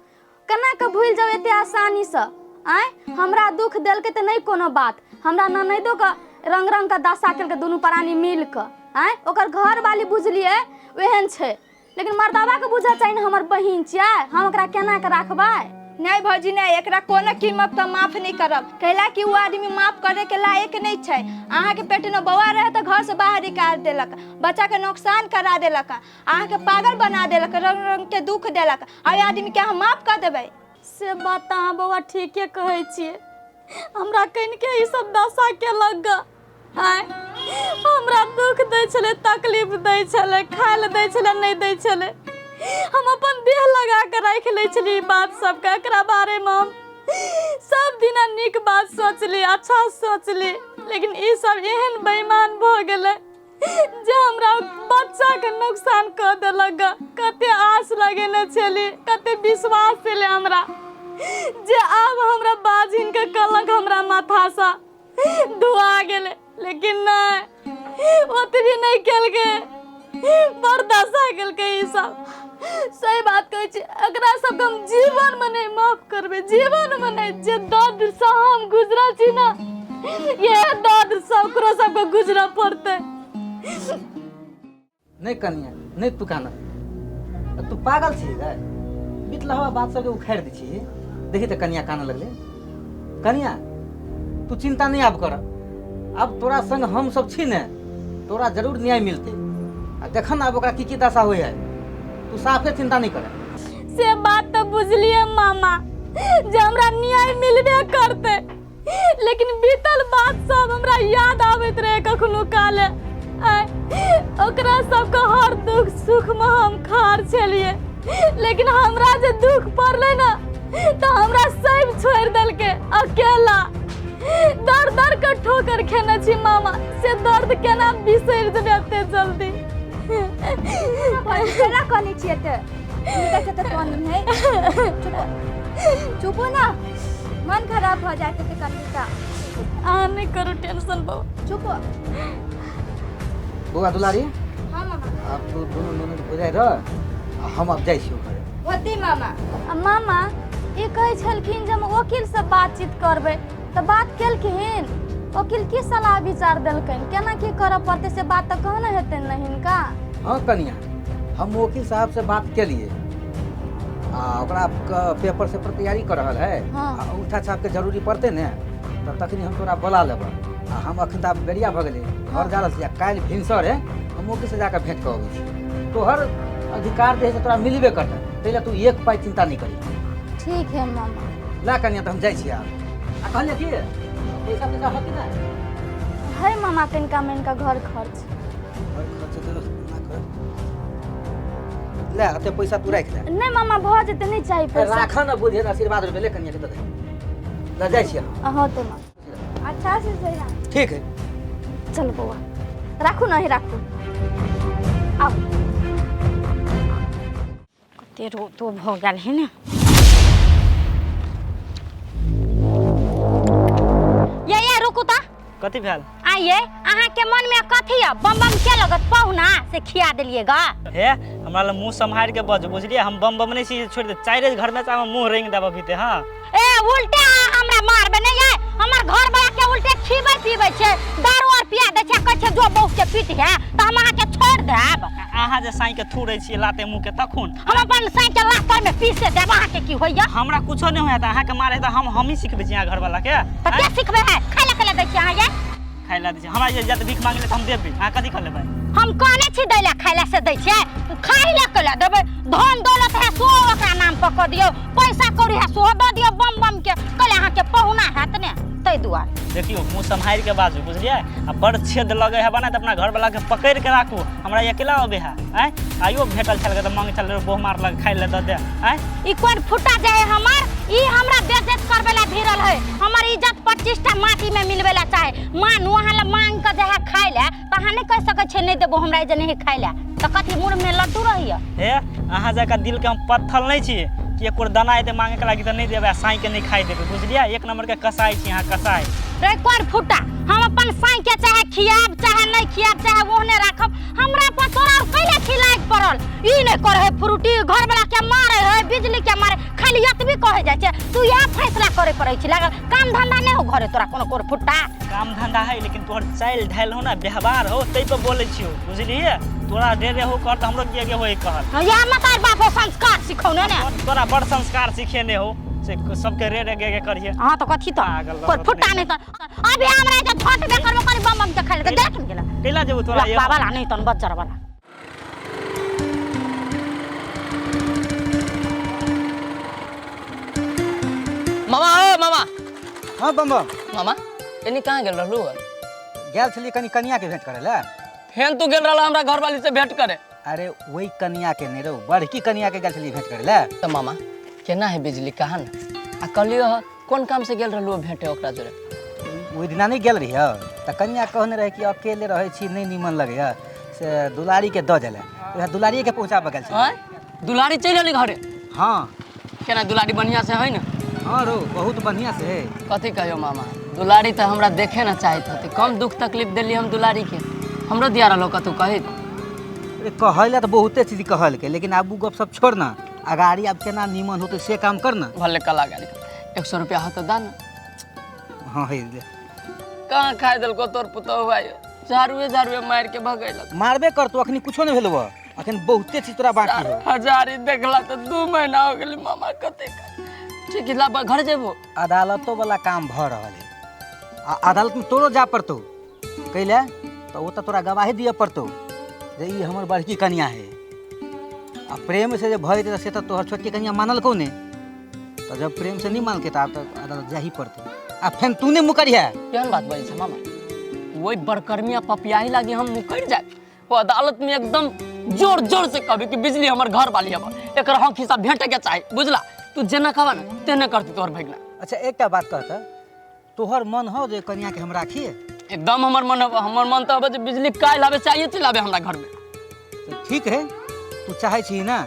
केना के भूल जाओ एते आसानी से? आय हमरा दुख देलकै तऽ नहीं कोनो बात, हमरा ननैदो के रंग रंग के दशा केलकै दुनू प्राणी मिल के। आय ओकर घर वाली बुझलिए ओहन छै, लेकिन मर्दावा के बुझा चाहिए ने हमर बहिन छियै, हम ओकरा केना के राखबै? नहीं भौजी नहीं, एकरा कोनो कीमत पर माफ नहीं करब, कैला कि वो आदमी माफ करे के लायक नहीं छै। अहाँ के पेट में बौआ रहे तो घर से बाहर निकाल देलक, बच्चा के नुकसान करा देलक, अहाँ के पागल बना देलक, रंग रंग के दुख देलक, आ आदमी के हम माफ कर देबै? से बात अहाँ बौआ ठीके कहै छियै। हमरा कहीं के ई सब दशा के लग आय हमरा दुख दै छले, तकलीफ दै छले, खाय ले दै छले, नहीं दै छले। हम अपन देह लगा के रख ले छली बात सबके, एकरा बारे में हम सब दिना नीक बात सोचली, अच्छा सोचली, लेकिन ई सब एहन बेईमान भ गेले जे हमरा बच्चा के नुकसान कर देलक। कते आस लगेने छली, कते विश्वास छले हमरा, जे आब हमरा बाजिन के कलंक हमरा माथा सा धुआ गेले, लेकिन नहीं, ओतबी नहीं केलके, बर्दाश्त केलके ई सब। सही बात कहै छी, एकरा सबके हम जीवन में नहीं माफ करबे, जीवन में नहीं। जे दर्द से हम गुजरल छी ना, ये दर्द सबकरो सबके गुजरऽ पड़ते। नहीं कन्या, नहीं तू काना, तू पागल छी गे? बितला हुआ बात सबके उखाड़ दी छी। देखी तो कन्या काना लगले। कन्या तू चिंता नहीं अब कर, अब तोरा संग हम सब छी ने, तोरा जरूर न्याय मिलते। आ देख ना अब ओकरा की दशा होय है, तू साफे चिंता नहीं कर। से बात तो बुझलिए मामा, जे हमरा न्याय मिलबे करते, लेकिन बीतल बात सब हमरा याद आबैत रहे कखनो काले। ओकरा सबके हर दुख सुख में हम खार छलिए, लेकिन हमरा जे दुख पड़ले ना, तो हमरा सब छोड़ देलके अकेला। दर दर के ठोकर खेने छी मामा, से दर्द केना बिसर जेबे एते जल्दी? केना कहनी छियै ते? निकल के कोन है? चुप ना, मन खराब हो जाए तो कनिका। आ नहीं करो टेंशन बो, चुप। बउआ दुलारी, हां मामा। अब तू दोनों ननद हो जाए रह, हम अब जाइ छी ओकरे। होती मामा। मामा ये कहे छलखिन जे हम वकील से बातचीत करबै, तो बात केलखिन? वकील की सलाह विचार देलखिन, केना की करऽ पड़ते से बात तो कहना हेतै न हिनका? हाँ कन्या, हम वकील साहब से बात के लिए ओकरा पेपर से पर तैयारी कर रहा है। हाँ। अंगूठा छाप के जरूरी पड़ते ने, तब तखनी हम तोरा बोला लेब। हम अखन तऽ बेरिया भऽ गेलै, घर जा रहल छी, काल्हि भिनसर है हम वकील से जाकर भेंट कऽ अबै छी। तोहर अधिकार जे है से तोरा मिलबे करतै, ताहि तू एक पाइ चिंता नहीं करी। ठीक है मामा। ला कन्या तो हम जाइ छी आब। आ कहलिए कि पैसा पैसा होती ना? है मामा कनिका मनिका घर खर्च। घर खर्च तो ना कर। ले अते पैसा तू राख ले। नहीं मामा भऽ जेतै, नहीं चाहिए पैसा। राख न, बुझे आशीर्वाद रुपए ले कन्या के दे दे। ला जाइ छी हम। हाँ तो मामा अच्छा से जइहा। ठीक है। चल बौआ, राखू नहीं राखू। आओ कते रो तो भ गेल है ने। कथी भेल आइए अहाँ के मन में कथी है बम बम के लगत पहुना से खिया देलिएगा हे हमरा ल मुंह संभाल के बज बुझलिए हम बम बम नहीं छी छोड़ दे चाइरे घर में हम मुंह रेंग देबा भीते हां ए उल्टे हमरा मारबे नहीं है हमर घर वाला के उल्टे खीबे पीबे छे दारू और पिया दे छे कह छे जो बहुत के पीट है त हम अहाँ के छोड़ देब अहाँ जे साई के थूरै छी लाते मुंह के तखुन हम अपन साइकिल लातर में पीसे देब अहाँ के की होइया हमरा कुछो नहीं होया त अहाँ के मारे त हम ही सिखबे छी घर वाला के त के सिखबे है खाइला के दै छी अहाँ ये खाइला दै छी हमरा जे जत भीख मांगले त हम देबे अहाँ कथी कर लेबै हम कहने छी दैला खाइला से दै छै खाइला के ला देबै धन दौलत है सो ओकरा नाम पर क दियौ पैसा कौड़ी है सो द दियौ बम बम के कले अहाँ के पहुना हैत ने तै दुआरे देखियो मुंह संभाल के बाजू बुझलिए आ बड़ छेद लगे है बना त अपना घर वाला के पकड़ के राखू हमरा अकेला अबे है आइयो भेटल छल के त मांगे छल बोह मार लग खाइ ले द दे ई कोन फुटा जाए हमर ई हमरा बेइज्जत करबेला भिरल है हमर इज्जत 25 टा माटी में मिलबेला चाहे मानू अहाँ ला मांग के जहा खाइ ले त अहाँ नहीं कह सकै छै नहीं देबो हमरा जे नहीं खाइ ले त कथी मुंह में लड्डू रहिया हे अहाँ जका दिल के हम पत्थर नहीं छी कि एक दाना एते मांगे के लागी त नहीं देबे साई के नहीं खाइ देबे बुझलिए एक नंबर के कसाई छी अहाँ कसाई रे कोन फुटा हम अपन साई के चाहे खियाब चाहे नहीं खियाब चाहे ओहने राखब हमरा पर तोरा और कैले खिलाक पड़ल ई नहीं करे है फ्रूटी घर वाला के मारे है बिजली के मारे खाली यतबी कहे जाय छै तू यह फैसला करे पड़ै छै लागल काम धंधा नहीं हो घरे तोरा कोनो कोर फुटा काम धंधा है लेकिन तोहर चाइल ढाल हो ना व्यवहार हो तै पे बोले छियो बुझलिए तोरा रे हो कर त हमरो के होय कहल या मतार बापो संस्कार सिखौने ने तोरा बड़ संस्कार सिखेने हो से सबके रे गे करिए हां तो कथी तो कोई फुटा नहीं तो अभी हमरा के धोट दे करबो कनी बम बम के खाइले त देख गेला कैला जेबो तोरा ये बाबा ला नहीं तन बच्चा वाला मामा ओ मामा हाँ बम बम मामा एनी कहाँ गेल रहलू गेल छली कनी कनिया के भेंट करे ला फेन तू गेल रहला हमरा घर वाली से भेंट करे अरे वही कनिया के नहीं रहो बड़की कनिया के गेल छली भेंट करे ला तो मामा केना है बिजली कहा न आ कहलियो कौन काम से गेल रहलू भेंटे ओकरा जोरे ओहि दिना नहीं गेल रही त कनिया कहने रहे कि अकेले रहे छी नहीं निमन लगे से दुलारी के द देले वह दुलारी के पहुंचा बगल से हैं दुलारी चल गेली घरे हाँ केना दुलारी बढ़िया से है न हाँ रो बहुत बढ़िया से है कथी कहियो मामा दुलारी तो हमरा देखे ना चाहत होते कम दुख तकलीफ देली हम दुलारी के हमरो दिया रहलो कतू कहे अरे कहला तो बहुते चीज कहल के लेकिन आबू गप सब छोड़ ना अगाड़ी अब केना निमन होते से काम कर ना भले कला गाड़ी 100 रुपया हाथ दान हाँ है कहाँ खाए दिल को तोर पुतो भाई झाड़ुए मार के भगैलक मारबे कर तो अखनी कुछो नहीं भेलवा अखन बहुते चीज तोरा बाकी हो हजारी देखला तो 2 महीना हो गेली मामा कते ठीक है ला घर जेबो अदालतों वाला काम भ रहल है अदालत में तोरो जा पड़तो कैले तो वो तो तोरा गवाही दिए पड़तो जे ई हमर बड़की कन्या है आ प्रेम से जे भय से तो तोहर छोटकी कन्या मानल कोने तो जब प्रेम से नहीं मान के तो अदालत जा ही पड़तो आ फेन तूने मुकरिया केहन बात बोलै छै मामा वही बड़कर्मिया पपियाही लागी हम मुकर जाए वो अदालत में एकदम जोर जोर से कहबे कि बिजली हमर घर वाली हमर एकर हक हिसाब भेटे के चाही बुझला तू जेना कहबा ना तेने करती तोहर भगना अच्छा एकटा बात कहता तोहर मन हो जे कन्या के हम राखिए एकदम हमर मन तो जे बिजली काल आवे चाहिए चलावे हमरा घर में तो ठीक है तू चाहे छी ना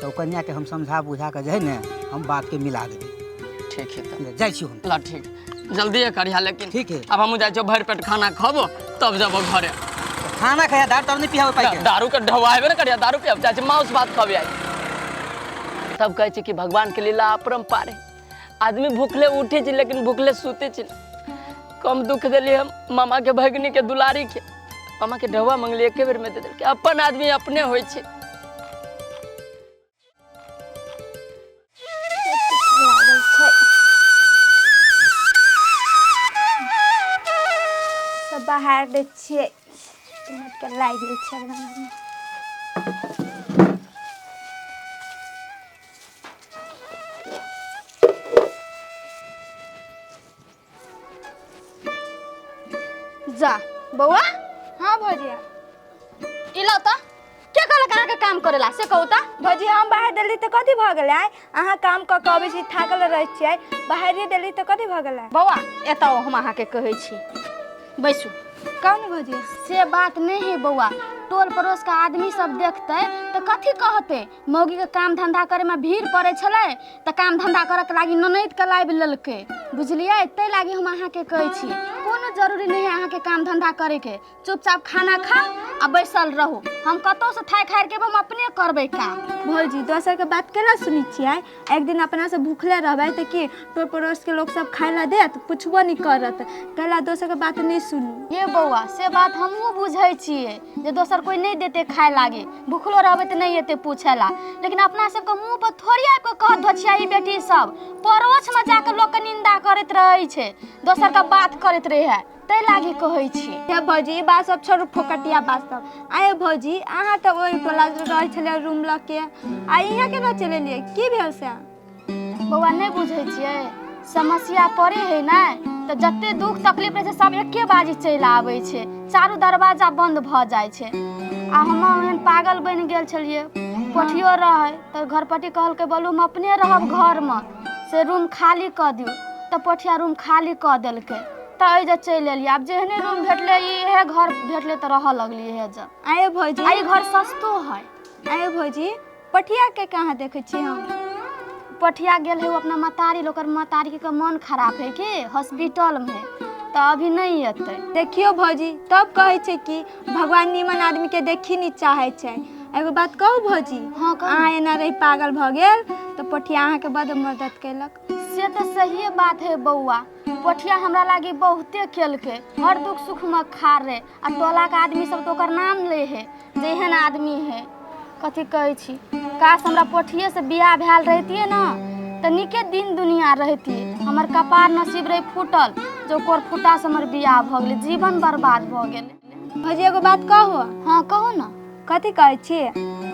तो कन्या के हम समझा बुझा के जे ने हम बात के मिला देबे ठीक है तब जाय छी हम ला ठीक जल्दी करिया लेकिन ठीक है अब हम जाय छो भर पेट खाना खाबो तब जब घरे खाना खाया दार तब नहीं पियावे पाई के दारू के ढवाएबे ना करिया दारू पियाब चाहे मांस भात खाबे आई तब कहै छै कि भगवान के लीला अपरंपार है आदमी भूखले उठे छै लेकिन भूखले सूते छै कम दुख देली हम मामा के भगनी के दुलारी के मामा के ढवा मंगली एके बेर में दे देलके अपन आदमी अपने होय छै सब बाहर दे छियै के लागि गेल छै एकदम जा बौआ हाँ भौजिया इला त के कहलक अहाँ के काम करेला से कहू त भौजी हम बाहर देली तो कथी भ गेलै अहाँ काम क के अबै छी थाकल रहै छियै बाहर देली तो कथी भ गेलै बौआ एतौ हम अहाँ के कहै छी बैसू कौन भौजी से बात नहीं है बौआ टोल पड़ोस का आदमी सब देखते तो कथी कहते मौगी के काम धंधा करे में भीड़ पड़े छले तो काम धंधा करे के लागी ननद के लाइब लेलके बुझलिए ते लागी हम अहाँ के कहै छी कोनो जरूरी नहीं है अहाँ के काम धंधा करे के। चुपचाप खाना खा आ बैसल रहू। हम कतौ से थाक हार के हम अपने करबै काम। भौजी दोसर के बात केना सुनी छियै? एक दिन अपना से भूखले रहबै त की टोल पड़ोस के लोग सब खाय ला देत, पुछबो नहीं करत, कहला दोसर के बात नहीं सुनू। ये बौआ से बात हमहूँ बुझै छियै जे दोसर कोई नहीं देते खाए लागे, भूखलो रहबै त नहीं एते पूछेला, लेकिन अपना सबके मुंह पर थोड़ी आबि के कहत धछिया ई बेटी सब पड़ोस में जाके लोग के निंदा करैत रहै छै, दोसर का बात करैत रहे, तै लागी कहै छी। हे भौजी ई बात सब छोड़ू, फोकटिया बात सब। आये भौजी अहाँ त ओइ टोला रहै छले रूम ल के, आ इहाँ केना चलेलिए? की भेल से? बौआ नहीं बुझै छियै, समस्या पड़े है ना तो जते दुख तकलीफ रहे सब एके बाजी चलि आबै छै, चारू दरवाजा बंद भ जाइ छै। आ हम एहन पागल बनि गेल छलिए, पोठियो रहे तो घरपटी कहलकै बोलू हम अपने रहब घर में, से रूम खाली क दियौ, तो पोठिया रूम खाली क देलकै, तो जे चलि एलिए। आब जेहने रूम भेटले इहे घर भेटले तो रह लगलिए है। जब आये भौजी आई घर सस्तो है। आये भौजी पठिया के कहाँ देखे छी हम? पठिया गेल है वो अपना मतारी लोग, मतारी के मन खराब है कि हॉस्पिटल में, तो अभी नहीं अतै। देखियो भौजी तब कहे छै कि भगवान निमन आदमी के देखी नहीं चाहे छै। एगो बात कहू भौजी, हाँ अहाँ एना रही पागल भ गेल तो पठिया अहाँ के बड़ मदद कैलक। से तो सही बात है बउआ, पठिया हमरा लागी बहुते केलकै, हर दुख सुख में खार रहे, आ टोला के आदमी सब तो ओकर नाम ले है जेहन आदमी है। कथी कहै छी, काश हमरा पोठिए से बियाह भेल रहतिए ना तो निके दिन दुनिया रहतिए। हमर कपार नसीब रहे फूटल, जो कोर फूटा से हमर बियाह भ गेलै, जीवन बर्बाद भ गेलै। भौजी एगो बात कहू। हाँ कहू ना। कथी कहै छी?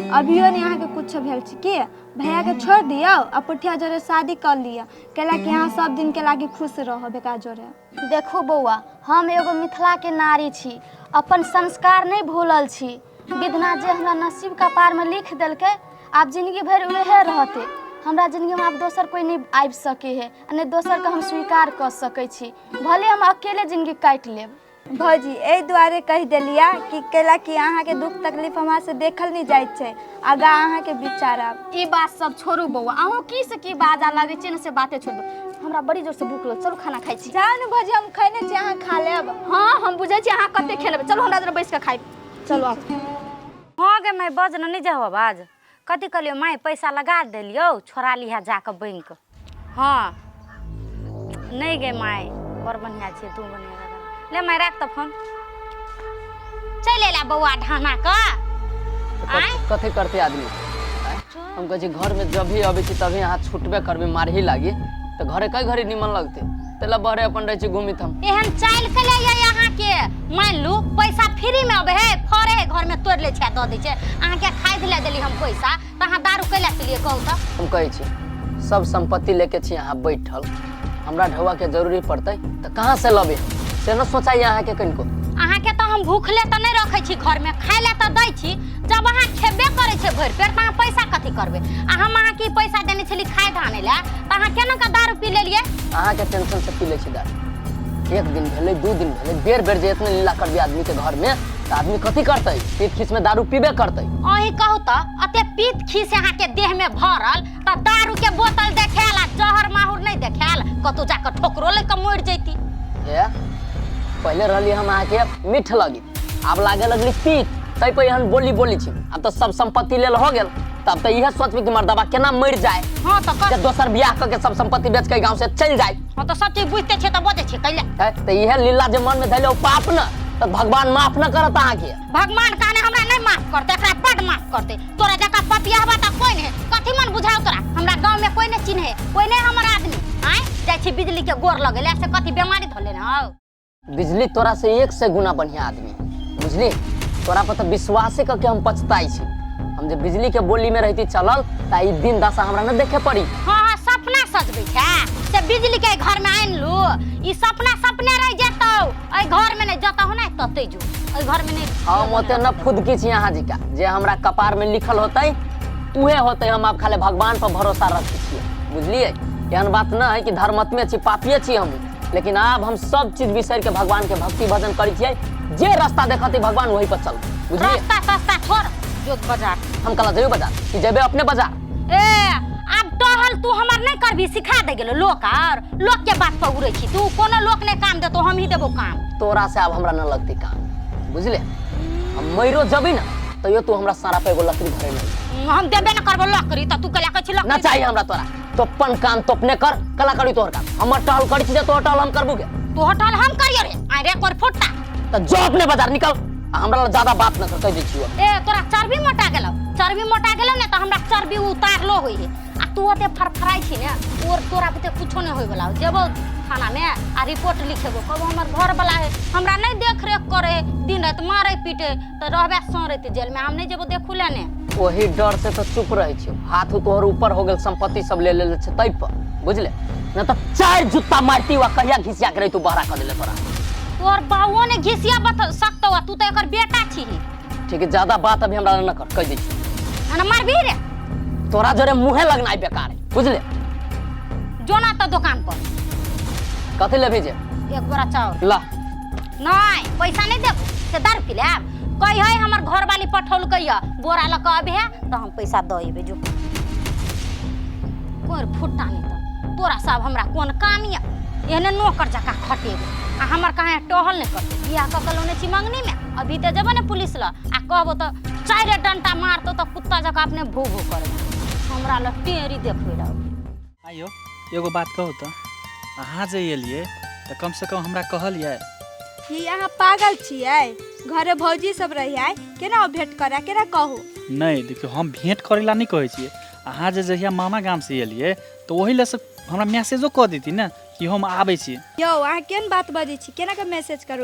अभियो नहीं अहाँ के कुछ भेल छी कि? भैया के छोड़ दियो आ पुठिया जोरे शादी कर लिया, कैला कि यहाँ सब दिन के लागी खुश रहो बेकार जोरे। देखो बउआ, हम एगो मिथिला के नारी छी, अपन संस्कार नहीं भूलल छी। विधना जे हमरा नसीब का पार में लिख देलकै, आप जिंदगी भर उहे रहते। हमरा जिंदगी में आप दोसर कोई नहीं आबि सके है, नहीं दोसर के हम स्वीकार कर सकै छी, भले हम अकेले जिंदगी काटि लेब। भौजी एहि दुआरे कह देलिया कि कैला कि अहाँ के दुख तकलीफ हमरा से देखल नहीं जाय छै, आगा अहाँ के विचार आब। ई बात सब छोड़ू बउआ, अहूँ की से की बाजा लगे छै न से बातें छोड़ दो। हमरा बड़ी जोर से भूख लग, चलू खाना खाइ छी। जाओ न भौजी, हम खैने छी, अहाँ खा लेब। हाँ हम बुझै छी अहाँ कते खेलेबै, चलू हमरा जरा बैस के खाइ। चलो आप। हाँ गे माय बज न नहीं जाओ आवाज। कथी कहलियो माय पैसा लगा देलियो, छोड़ा लिहा जाके बैंक। हाँ नहीं गे माय बड़ बढ़िया छे, तू बढ़िया ले माय राख तो फोन। चल एला बउआ ढाना का कथी करते आदमी? हम कहे घर में जब भी अबे छी तभी यहाँ छुटबे करबे, मार ही लागी, तो घरे कई घड़ी निमन लगते, तेला बहरे अपन रहे छी घूमित हम। एहन चाल के ले यहाँ के मान लू पैसा फ्री में अबे है, फरे है घर में तोड़ ले छै द दे छै, अहाँ के खाइ दिला देली हम पैसा, त अहाँ दारू कैला के लिए कहू त? हम कहे छी सब संपत्ति लेके छी यहाँ बैठल, हमरा ढौआ के जरूरी पड़ते तो कहाँ से लबे, से न सोचा यहाँ के कनिको। अहाँ के तो हम भूखले तो नहीं रखे छी घर में, खाय ले तो दै छी, जब अहाँ खेबे करे छे भर पेट त अहाँ पैसा कथी करबे? आ हम अहाँ की पैसा देने छली खाए धाने ला, त अहाँ केना का दारू पी लेलिए? अहाँ के टेंशन से पी ले छी दारू, एक दिन भेले दू दिन भेले, बेर बेर जे इतने लीला करबे आदमी के घर में, तो आदमी कथी करते? पीत खीस में दारू पीबे करते। अही कहू त अते पीत खीस अहाँ के देह में भरल, त दारू के बोतल देखेला, जहर माहुर नहीं देखेल, कतौ जाकर ठोकरो ले के मर जैती। ए पहले रहली हम अहाँ के मीठ लगी, अब लागे लगली पीत, तै पे यहाँ बोली बोली छी, अब तो सब संपत्ति लेल हो गेल, तब तो यह सोचबी कि मर्दबा केना मर जाए। हाँ तो कर दोसर बियाह करके सब संपत्ति बेच के गांव से चल जाए। हाँ तो सब चीज बुझते छे त बजे छे कैले। तो यह लीला जे मन में धैले ओ पाप न, तो भगवान माफ न करत अहाँ के। भगवान काने हमरा नहीं माफ करते, एकरा बड माफ करते। तोरा जका पपिया हवा त कोई नहीं, कथी मन बुझाओ तोरा? हमरा गांव में कोई नहीं चिन्हे, कोई नहीं हमर आदमी। आय जाय छी बिजली के गोर लगेले, ऐसे कथी बीमारी धले न हो? बिजली तोरा से 1 से गुना बढ़िया आदमी, बुझली? तोरा पर तो विश्वासे करके हम पछताई छी, हम जे बिजली के बोली में रहती चलल त ई दिन दशा हमरा न देखे पड़ी। हाँ हाँ सपना सजबै छे, से बिजली के घर में आइन लू, ई सपना सपने रह जेतौ, ए घर में नहीं जतौ ना तते जो, ए घर में नहीं। हम ओते न फुदकी छी यहाँ जी का, जे हमरा कपार में लिखल होतै उहे होतै, हम अब खाली भगवान पर भरोसा रखै छियै, बुझलिए? एहन बात न है कि धर्मात्मे छी, पापिये छी हम, लेकिन अब हम सब चीज बिसर के भगवान के भक्ति भजन करै छियै, जे रास्ता देखते भगवान वही पर चल, बुझलिए? रास्ता सस्ता छोड़, जो बाजार हम कल जेबे बाजार, कि जेबे अपने बाजार। ए अब टहल तू हमर नहीं करबी, सिखा दे गेलो लोग, और लोग के बात पर उड़ै छी तू, कोनो लोग ने काम देत तो हम ही देबो काम। तोरा से अब हमरा न लगती काम, बुझले? हम मरो जबी ना तो यो तू हमरा सारा पे एगो लकड़ी भरे नहीं। हम देबे न करबो लकड़ी त तू कला के छी ना लकड़ी चाहिए हमरा तोरा। तो अपन काम तो अपने कर, कला करी तोहर काम। हमर टहल करी छी तो टहल हम करबू के। तो हटल हम करियो रे आ रे कर फुट्टा। तो जो अपने बाजार निकल, हमरा ज्यादा बात न कर कह दै छियो। ए तोरा चर्बी मोटा गेलौ, चर्बी मोटा गेलौ ने त हमरा चर्बी उतारलो होई है। आ तू ओते फरफराई छी ने और तोरा बते कुछो नै होय वाला। जेबो थाना में आ रिपोर्ट लिखेबो, कबो हमर घर वाला है हमरा नै देख रेख करे, दिन रात मारे पीटे त रहबे सोरैत जेल में। हम नै जेबो देखू लेने। वही डर से तो चुप रहे छियो। हाथ तोहर ऊपर हो गेल, संपत्ति सब ले ले छै तै पर, बुझले? न त चार जुत्ता मारती वा कहिया घिसिया करे तू बहरा कर देले तोरा। तोर बाबुओ ने घिसिया बत सकतो, तू त एकर बेटा छी। ठीक है, ज्यादा बात अभी हमरा न कर, कह दै छी। अन मारबी रे। तोरा जरे मुंहे लगनाइ बेकार है, बुझले? जोना त दुकान पर कथि लेबी जे? एक बोरा चाउर ला। नहीं पैसा नहीं देब से दारू पी लेब। कही है हमर घर वाली पठौल कहिया बोरा लक अबे है तो हम पैसा द एबे। जो कोर फुट्टा नहीं त तोरा सब हमरा कोन काम या एहने नौकर जका खटेबे आ हमर कहां टहल नहीं कर। बियाह क कलोने छी मंगनी में, अभी त जब ने पुलिस ल आ कहबो त चार डंटा मारतो त कुत्ता जका अपने भू भू करे। हमरा ल टेरी देखबे रहो। आइयो एगो बात कहू तो, अहाँ जे एलिए तो कम से कम हमरा कहलिए। ये यहाँ पागल छियै? घरे भौजी सब रहिए, केना भेंट करा, केना कहू? नहीं देखियो, हम भेंट करेला नहीं कहै छियै। अहाँ जे जहिया मामा गाम से एलिए तो ओही ले से हमरा मैसेजो कह देती ना कि हम आबै छी। यौ अहाँ केन बात बजै छी? केना के मैसेज करू?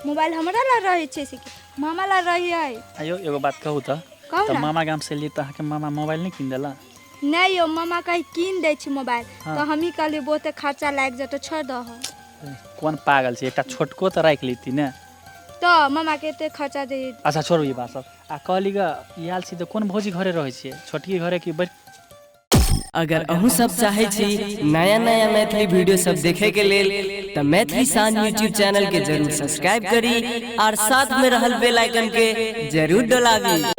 मोबाइल हमरा ला रहै छै से मामा ला रहिए। आइयो एगो बात कहू तो, कहू ना। मामा गाम से एलिए तो अहाँके मामा मोबाइल नहीं किन देला? नहीं यौ, मामा कहीं कीन दै छी मोबाइल। तो हम ही कहलिए बहुते खर्चा लाग जेतो, छोड़ दह। कौन पागल छै, एकटा छोटको तो राख लेती ना। तो मामा के एते खर्चा दे। अच्छा छोड़ू ये बात सब। आ कहली ग याल छी तो कोन भौजी घरे रहै छियै? छोटकी घरे की बड़? अगर अहू सब चाहे छी नया नया मैथिली वीडियो सब देखे के लेल तो मैथिली शान यूट्यूब चैनल के जरूर सब्सक्राइब करी और साथ में रहल बेल आइकन के जरूर दबावी।